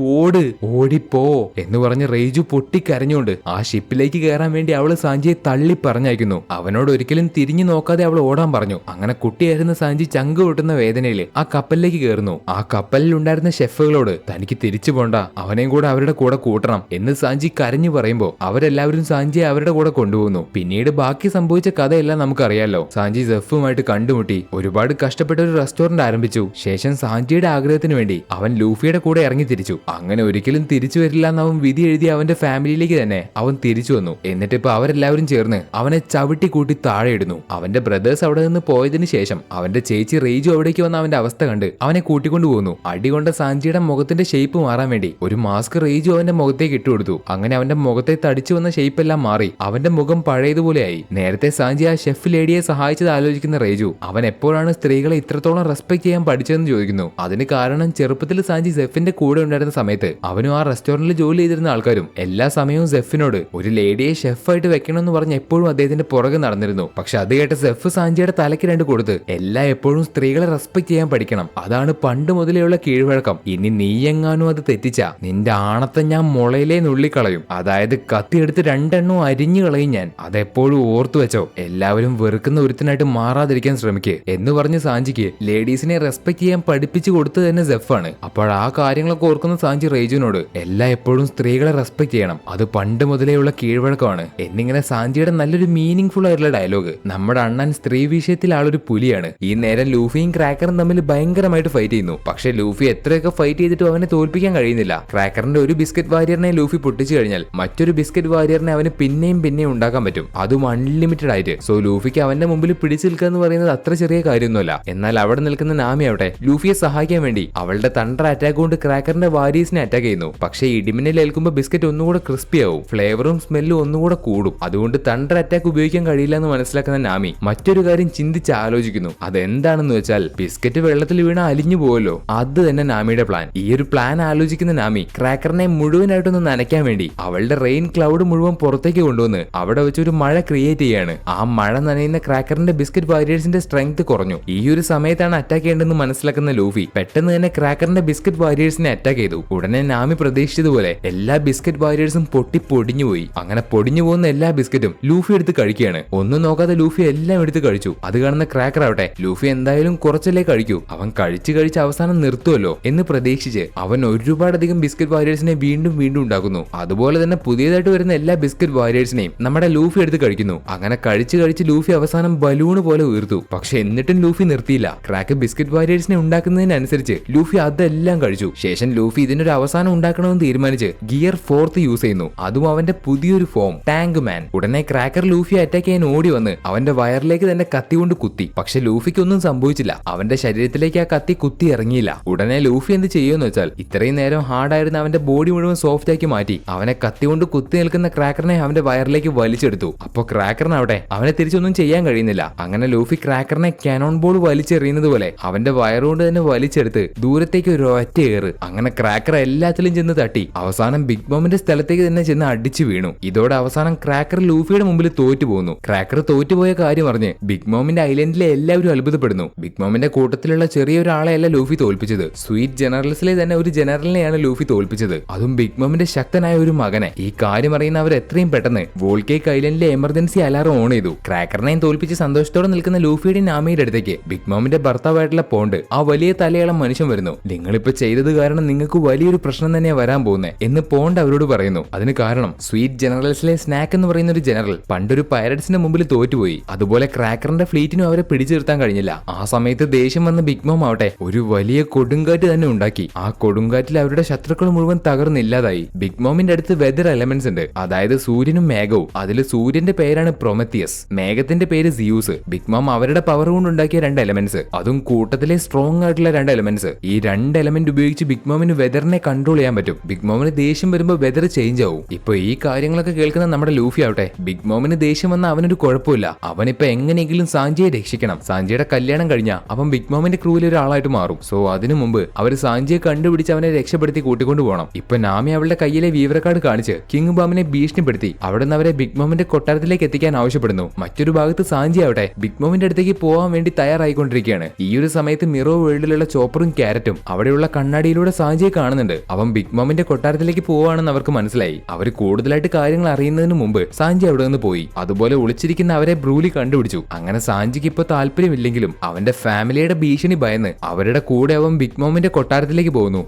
ഓടിപ്പോ എന്ന് പറഞ്ഞ് റേജു പൊട്ടിക്കരഞ്ഞുകൊണ്ട് ആ ഷിപ്പിലേക്ക് കയറാൻ വേണ്ടി അവള് സാഞ്ചിയെ തള്ളി പറഞ്ഞയക്കുന്നു. അവനോട് ഒരിക്കലും തിരിഞ്ഞു നോക്കാതെ അവൾ ഓടാൻ പറഞ്ഞു. അങ്ങനെ കുട്ടിയായിരുന്ന സാഞ്ചി ചങ്ക് പൊട്ടുന്ന വേദനയില് ആ കപ്പലിലേക്ക് കയറുന്നു. ആ കപ്പലിൽ ഉണ്ടായിരുന്ന ഷെഫുകളോട് തനിക്ക് തിരിച്ചു പോണ്ട, അവനെയും കൂടെ അവരുടെ കൂടെ കൂട്ടണം എന്ന് സാഞ്ചി കരഞ്ഞു പറയുമ്പോ അവരെല്ലാവരും സാഞ്ചിയെ അവരുടെ കൂടെ കൊണ്ടുപോകുന്നു. പിന്നീട് ബാക്കി സംഭവിച്ച കഥയെല്ലാം നമുക്കറിയാലോ. സാഞ്ചി സെഫുമായിട്ട് കണ്ടുമുട്ടി ഒരുപാട് കഷ്ടപ്പെട്ട ഒരു റെസ്റ്റോറന്റ് ആരംഭിച്ചു. ശേഷം സാഞ്ചിയുടെ ആഗ്രഹത്തിന് വേണ്ടി അവൻ ലൂഫിയുടെ കൂടെ ഇറങ്ങി തിരിച്ചു. അങ്ങനെ ഒരിക്കലും തിരിച്ചു വരില്ല എന്ന് അവൻ വിധി എഴുതി അവന്റെ ഫാമിലിയിലേക്ക് തന്നെ അവൻ തിരിച്ചു വന്നു. എന്നിട്ട് ഇപ്പൊ അവരെല്ലാവരും ചേർന്ന് അവനെ ചവിട്ടി കൂട്ടി താഴെ ഇടുന്നു. അവന്റെ ബ്രദേഴ്സ് അവിടെ നിന്ന് പോയതിനു ശേഷം അവന്റെ ചേച്ചി റേജു അവിടേക്ക് വന്ന അവന്റെ അവസ്ഥ കണ്ട് അവനെ കൂട്ടിക്കൊണ്ടു പോകുന്നു. അടികൊണ്ട സാഞ്ചിയുടെ മുഖത്തിന്റെ ഷേപ്പ് മാറാൻ വേണ്ടി ഒരു മാസ്ക് റേജു അവന്റെ മുഖത്തേക്ക് ഇട്ടുകൊടുത്തു. അങ്ങനെ അവന്റെ മുഖത്തെ തടിച്ചു വന്ന ഷേപ്പ് എല്ലാം മാറി അവന്റെ മുഖം പഴയതുപോലെയായി. നേരത്തെ സാഞ്ചി ആ ഷെഫ് ലേഡിയെ സഹായിച്ചത് ആലോചിക്കുന്ന റേജു അവൻ എപ്പോഴാണ് സ്ത്രീകളെ ഇത്രത്തോളം റെസ്പെക്ട് ചെയ്യാൻ പഠിച്ചതെന്ന് ചോദിക്കുന്നു. അതിന് കാരണം ചെറുപ്പത്തിൽ സാഞ്ചി സെഫിന്റെ കൂടെ ഉണ്ടായിരുന്ന സമയത്ത് അവനും ആ റെസ്റ്റോറന്റിൽ ജോലി ചെയ്തിരുന്ന ആൾക്കാരും എല്ലാ സമയവും സെഫിനോട് ഒരു ലേഡിയെ ഷെഫായിട്ട് വെക്കണമെന്ന് പറഞ്ഞ് എപ്പോഴും അദ്ദേഹത്തിന്റെ പുറകെ നടന്നിരുന്നു. പക്ഷെ അത് കേട്ട സെഫ് സാഞ്ചിയുടെ തലയ്ക്ക് രണ്ട് കൊടുത്ത് എപ്പോഴും സ്ത്രീകളെ റെസ്പെക്ട് ചെയ്യാൻ പഠിക്കണം. അതാണ് പണ്ട് മുതലെയുള്ള കീഴ്വഴക്കം. ഇനി നീ എങ്ങാനും അത് തെറ്റിച്ച നിന്റെ ആണത്തെ ഞാൻ മുളയിലേ നുള്ളിക്കളയും. അതായത് കത്തിയെടുത്ത് രണ്ടെണ്ണവും അരിഞ്ഞു കളയും ഞാൻ. അതെപ്പോഴും ഓർത്തു വെച്ചോ. എല്ലാവരും വെറുക്കുന്ന ഒരുത്തനായിട്ട് മാറാതിരിക്കാൻ ശ്രമിക്ക് എന്ന് പറഞ്ഞ് സാഞ്ചിക്ക് ലേഡീസിനെ റെസ്പെക്ട് ചെയ്യാൻ പഠിപ്പിച്ചു കൊടുത്തത് തന്നെ സെഫാണ്. അപ്പോൾ ആ കാര്യങ്ങളൊക്കെ ഓർക്കുന്ന സാഞ്ചി റേജുവിനോട് എപ്പോഴും സ്ത്രീകളെ റെസ്പെക്ട് ചെയ്യണം, അത് പണ്ട് മുതലേയുള്ള കീഴ്വഴക്കമാണ് എന്നിങ്ങനെ സാഞ്ചിയുടെ നല്ലൊരു മീനിങ് ഫുൾ ആയിട്ടുള്ള ഡയലോഗ്. നമ്മുടെ അണ്ണൻ സ്ത്രീ വിഷയത്തിൽ ആളൊരു പുലിയാണ്. ഈ നേരം ലൂഫിയും ക്രാക്കറും തമ്മിൽ ഭയങ്കരമായിട്ട് ഫൈറ്റ് ചെയ്യുന്നു. പക്ഷെ ലൂഫി എത്രയൊക്കെ ഫൈറ്റ് ചെയ്തിട്ടും അവനെ തോൽപ്പിക്കാൻ കഴിയുന്നില്ല. ക്രാക്കറിന്റെ ഒരു ബിസ്ക്കറ്റ് വാരിയറിനെ ലൂഫി പൊട്ടിച്ചു കഴിഞ്ഞാൽ മറ്റൊരു ബിസ്ക്കറ്റ് വാരിയറിനെ അവന് പിന്നെയും ഉണ്ടാക്കാൻ പറ്റും, അതും അൺലിമിറ്റഡ് ആയിട്ട്. സോ ലൂഫിക്ക് അവന്റെ മുമ്പിൽ പിടിച്ചു നിൽക്കുക എന്ന് പറയുന്നത് അത്ര ചെറിയ കാര്യമൊന്നുമല്ല. എന്നാൽ അവിടെ നിൽക്കുന്ന നാമി അവിടെ ലൂഫിയെ സഹായിക്കാൻ വേണ്ടി അവളുടെ തണ്ടർ അറ്റാക്ക് കൊണ്ട് ക്രാക്കറിന്റെ വാരിയസിനെ അറ്റാക്ക് ചെയ്യുന്നു. പക്ഷേ ഇടിമിന്നൽ ഏൽക്കുമ്പോൾ ബിസ്ക്കറ്റ് ഒന്നുകൂടെ ക്രിസ്പി ആവും, ഫ്ലേവറും സ്മെല്ലും ഒന്നുകൂടെ കൂടും. അതുകൊണ്ട് തണ്ടർ അറ്റാക്ക് ഉപയോഗിക്കാൻ കഴിയില്ല എന്ന് മനസ്സിലാക്കുന്ന നാമി മറ്റൊരു കാര്യം ചിന്തിച്ച് ആലോചിക്കുന്നു. അതെന്താണെന്ന് വെച്ചാൽ ബിസ്ക്കറ്റ് വെള്ളത്തിൽ വീണ അലിഞ്ഞു പോവല്ലോ, അത് തന്നെ നാമിയുടെ പ്ലാൻ. ഈ ഒരു പ്ലാൻ ആലോചിക്കുന്ന നാമി ക്രാക്കറിനെ മുഴുവനായിട്ടൊന്ന് നനയ്ക്കാൻ വേണ്ടി അവളുടെ റെയിൻ ക്ലൗഡ് മുഴുവൻ പുറത്തേക്ക് കൊണ്ടുവന്ന് അവിടെ വെച്ചൊരു മഴ ക്രിയേറ്റ് ചെയ്യാണ്. ആ ആ മഴ നനയുന്ന ക്രാക്കറിന്റെ ബിസ്ക്കറ്റ് വാരിയേഴ്സിന്റെ സ്ട്രെങ്ത് കുറഞ്ഞു. ഈ ഒരു സമയത്താണ് അറ്റാക്ക് ചെയ്യേണ്ടതെന്ന് മനസ്സിലാക്കുന്ന ലൂഫി പെട്ടെന്ന് തന്നെ ക്രാക്കറിന്റെ ബിസ്ക്കറ്റ് വാരിയേഴ്സിനെ അറ്റാക്ക് ചെയ്തു. ഉടനെ നാമി പ്രതീക്ഷിച്ചതുപോലെ എല്ലാ ബിസ്ക്കറ്റ് വാരിയേഴ്സും പൊട്ടി പൊടിഞ്ഞുപോയി. അങ്ങനെ പൊടിഞ്ഞു പോകുന്ന എല്ലാ ബിസ്ക്കറ്റും ലൂഫി എടുത്ത് കഴിക്കുകയാണ്. ഒന്നും നോക്കാതെ ലൂഫി എല്ലാം എടുത്ത് കഴിച്ചു. അത് കാണുന്ന ക്രാക്കർ ആവട്ടെ ലൂഫി എന്തായാലും കുറച്ചല്ലേ കഴിക്കൂ, അവൻ കഴിച്ച് അവസാനം നിർത്തുമല്ലോ എന്ന് പ്രതീക്ഷിച്ച് അവൻ ഒരുപാടധികം ബിസ്ക്കറ്റ് വാരിയേഴ്സിനെ വീണ്ടും വീണ്ടും ഉണ്ടാക്കുന്നു. അതുപോലെ തന്നെ പുതിയതായിട്ട് വരുന്ന എല്ലാ ബിസ്ക്കറ്റ് വാരിയേഴ്സിനെയും നമ്മുടെ ലൂഫി എടുത്ത് കഴിക്കുന്നു. അങ്ങനെ കഴിച്ച് ലൂഫി അവസാനം ബലൂണ് പോലെ ഉയർത്തു. പക്ഷെ എന്നിട്ടും ലൂഫി നിർത്തിയില്ല. ക്രാക്ക് ബിസ്ക്കറ്റ് വാരിയേഴ്സിനെ ഉണ്ടാക്കുന്നതിനനുസരിച്ച് ലൂഫി അതെല്ലാം കഴിച്ചു. ശേഷം ലൂഫി ഇതിനൊരു അവസാനം ഉണ്ടാക്കണമെന്ന് തീരുമാനിച്ച് ഗിയർ 4 യൂസ് ചെയ്യുന്നു. അതും അവന്റെ പുതിയൊരു ഫോം ടാങ്ക് മാൻ. ഉടനെ ക്രാക്കർ ലൂഫി അറ്റാക്ക് ചെയ്യാൻ ഓടി വന്ന് അവന്റെ വയറിലേക്ക് തന്നെ കത്തി കൊണ്ട് കുത്തി. പക്ഷെ ലൂഫിക്ക് ഒന്നും സംഭവിച്ചില്ല. അവന്റെ ശരീരത്തിലേക്ക് ആ കത്തി കുത്തി ഇറങ്ങിയില്ല. ഉടനെ ലൂഫി എന്ത് ചെയ്യുമെന്ന് വെച്ചാൽ ഇത്രയും നേരം ഹാർഡായിരുന്ന അവന്റെ ബോഡി മുഴുവൻ സോഫ്റ്റ് ആക്കി മാറ്റി അവനെ കത്തി കൊണ്ട് കുത്തി നിൽക്കുന്ന ക്രാക്കറിനെ അവന്റെ വയറിലേക്ക് വലിച്ചെടുത്തു. അപ്പൊ ക്രാക്കറിനാവട്ടെ അവനെ തിരിച്ചൊന്നും ചെയ്യാൻ കഴിയുന്നില്ല. അങ്ങനെ ലൂഫി ക്രാക്കറിനെ കാനോൺ ബോൾ വലിച്ചെറിയുന്നത് പോലെ അവന്റെ വയറുകൊണ്ട് തന്നെ വലിച്ചെടുത്ത് ദൂരത്തേക്ക് ഒരു ഒറ്റ ഏറ്. അങ്ങനെ ക്രാക്കർ എല്ലാത്തിലും ചെന്ന് തട്ടി അവസാനം ബിഗ് മോമിന്റെ സ്ഥലത്തേക്ക് തന്നെ ചെന്ന് അടിച്ചു വീണു. ഇതോടെ അവസാനം ക്രാക്കർ ലൂഫിയുടെ മുമ്പിൽ തോറ്റു പോകുന്നു. ക്രാക്കർ തോറ്റുപോയ കാര്യം അറിഞ്ഞ് ബിഗ് മോമിന്റെ ഐലൻഡിലെ എല്ലാവരും അത്ഭുതപ്പെടുന്നു. ബിഗ് മോമിന്റെ കൂട്ടത്തിലുള്ള ചെറിയൊരാളെയല്ല ലൂഫി തോൽപ്പിച്ചത്, സ്വീറ്റ് ജനറൽസിലെ തന്നെ ഒരു ജനറലിനെയാണ് ലൂഫി തോൽപ്പിച്ചത്, അതും ബിഗ് മോമിന്റെ ശക്തനായ ഒരു മകനെ. ഈ കാര്യം അറിയുന്ന അവർ എത്രയും പെട്ടെന്ന് വോൾക്കേക്ക് ഐലൻഡിലെ എമർജൻസി അലാറം ഓൺ ചെയ്തു. ക്രാക്കറിനെയും തോൽപ്പിച്ച് സന്തോഷത്തോടെ നിൽക്കുന്ന ലൂഫിയുടെ നാമയുടെ അടുത്തേക്ക് ബിഗ് മോമിന്റെ ഭർത്താവായിട്ടുള്ള പോണ്ട്, ആ വലിയ തലയുള്ള മനുഷ്യൻ വരുന്നു. നിങ്ങളിപ്പോ ചെയ്തത് കാരണം നിങ്ങൾക്ക് വലിയൊരു പ്രശ്നം തന്നെയാ വരാൻ പോകുന്നത് എന്ന് പോണ്ട് അവരോട് പറയുന്നു. അതിന് കാരണം സ്വീറ്റ് ജനറൽസിലെ സ്നാക്ക് എന്ന് പറയുന്ന ഒരു ജനറൽ പണ്ടൊരു പൈററ്റ്സിന്റെ മുമ്പിൽ തോറ്റുപോയി. അതുപോലെ ക്രാക്കറിന്റെ ഫ്ലീറ്റിനും അവരെ പിടിച്ചു നിർത്താൻ കഴിഞ്ഞില്ല. ആ സമയത്ത് ദേഷ്യം വന്ന ബിഗ് മോം ആവട്ടെ ഒരു വലിയ കൊടുങ്കാറ്റ് തന്നെ ഉണ്ടാക്കി. ആ കൊടുങ്കാറ്റിൽ അവരുടെ ശത്രുക്കൾ മുഴുവൻ തകർന്നില്ലാതായി. ബിഗ് മോമിന്റെ അടുത്ത് വെതർ എലമെന്റ്സ് ഉണ്ട്, അതായത് സൂര്യനും മേഘവും. അതിൽ സൂര്യന്റെ പേരാണ് പ്രൊമത്തിയസ്, മേഘത്തിന്റെ പേര് സിയൂസ്. ബിഗ് മോം അവരുടെ പവർ കൊണ്ട് ഉണ്ടാക്കിയ 2 എലമെന്റ്സ്, അതും കൂട്ടത്തിലെ സ്ട്രോങ് ആയിട്ടുള്ള 2 എലമെന്റ്സ്. ഈ 2 എലമെന്റ് ഉപയോഗിച്ച് ബിഗ് മോമിന് വെതറിനെ കൺട്രോൾ ചെയ്യാൻ പറ്റും. ബിഗ് മോമിന് ദേഷ്യം വരുമ്പോൾ വെതർ ചേഞ്ച് ആവും. ഇപ്പൊ ഈ കാര്യങ്ങളൊക്കെ കേൾക്കുന്ന നമ്മുടെ ലൂഫി ആവട്ടെ ബിഗ് മോമിന് ദേഷ്യം വന്ന അവനൊരു കുഴപ്പമില്ല, അവനിപ്പോ എങ്ങനെയെങ്കിലും സാഞ്ചിയെ രക്ഷിക്കണം. സാഞ്ചിയുടെ കല്യാണം കഴിഞ്ഞാൽ അവൻ ബിഗ് മോമിന്റെ ക്രൂവിൽ ഒരാളായിട്ട് മാറും. സോ അതിനു മുമ്പ് അവർ സാഞ്ചിയെ കണ്ടുപിടിച്ച് അവനെ രക്ഷപ്പെടുത്തി കൂട്ടിക്കൊണ്ടു പോകണം. ഇപ്പൊ നാമി അവളുടെ കയ്യിലെ വീവർ കാർഡ് കാണിച്ച് കിങ് ബാമിനെ ഭീഷണിപ്പെടുത്തി അവിടെ നിന്ന് അവരെ ബിഗ് മോമിന്റെ കൊട്ടാരത്തിലേക്ക് എത്തിക്കാൻ ആവശ്യപ്പെടുന്നു. മറ്റൊരു ഭാഗത്ത് സാഞ്ചി ആവട്ടെ ബിഗ് മോമിന്റെ അടുത്തേക്ക് പോകാൻ വേണ്ടി തയ്യാറായിക്കൊണ്ടിരിക്കുകയാണ്. ഈ ഒരു സമയത്ത് മിറോ വേൾഡിലുള്ള ചോപ്പറും ക്യാരറ്റും അവിടെയുള്ള കണ്ണാടിയിലൂടെ സാഞ്ചിയെ കാണുന്നുണ്ട്. അവൻ ബിഗ് മോമിന്റെ കൊട്ടാരത്തിലേക്ക് പോവാണെന്ന് അവർക്ക് മനസ്സിലായി. അവർ കൂടുതലായിട്ട് കാര്യങ്ങൾ അറിയുന്നതിന് മുമ്പ് സാഞ്ചി അവിടെ നിന്ന് പോയി. അതുപോലെ ഒളിച്ചിരിക്കുന്ന അവരെ ബ്രൂലി കണ്ടുപിടിച്ചു. അങ്ങനെ സാഞ്ചിക്ക് ഇപ്പൊ താല്പര്യമില്ലെങ്കിലും അവന്റെ ഫാമിലിയുടെ ഭീഷണി ഭയന്ന് അവരുടെ കൂടെ അവൻ ബിഗ് മോമിന്റെ കൊട്ടാരത്തിലേക്ക് പോകുന്നു.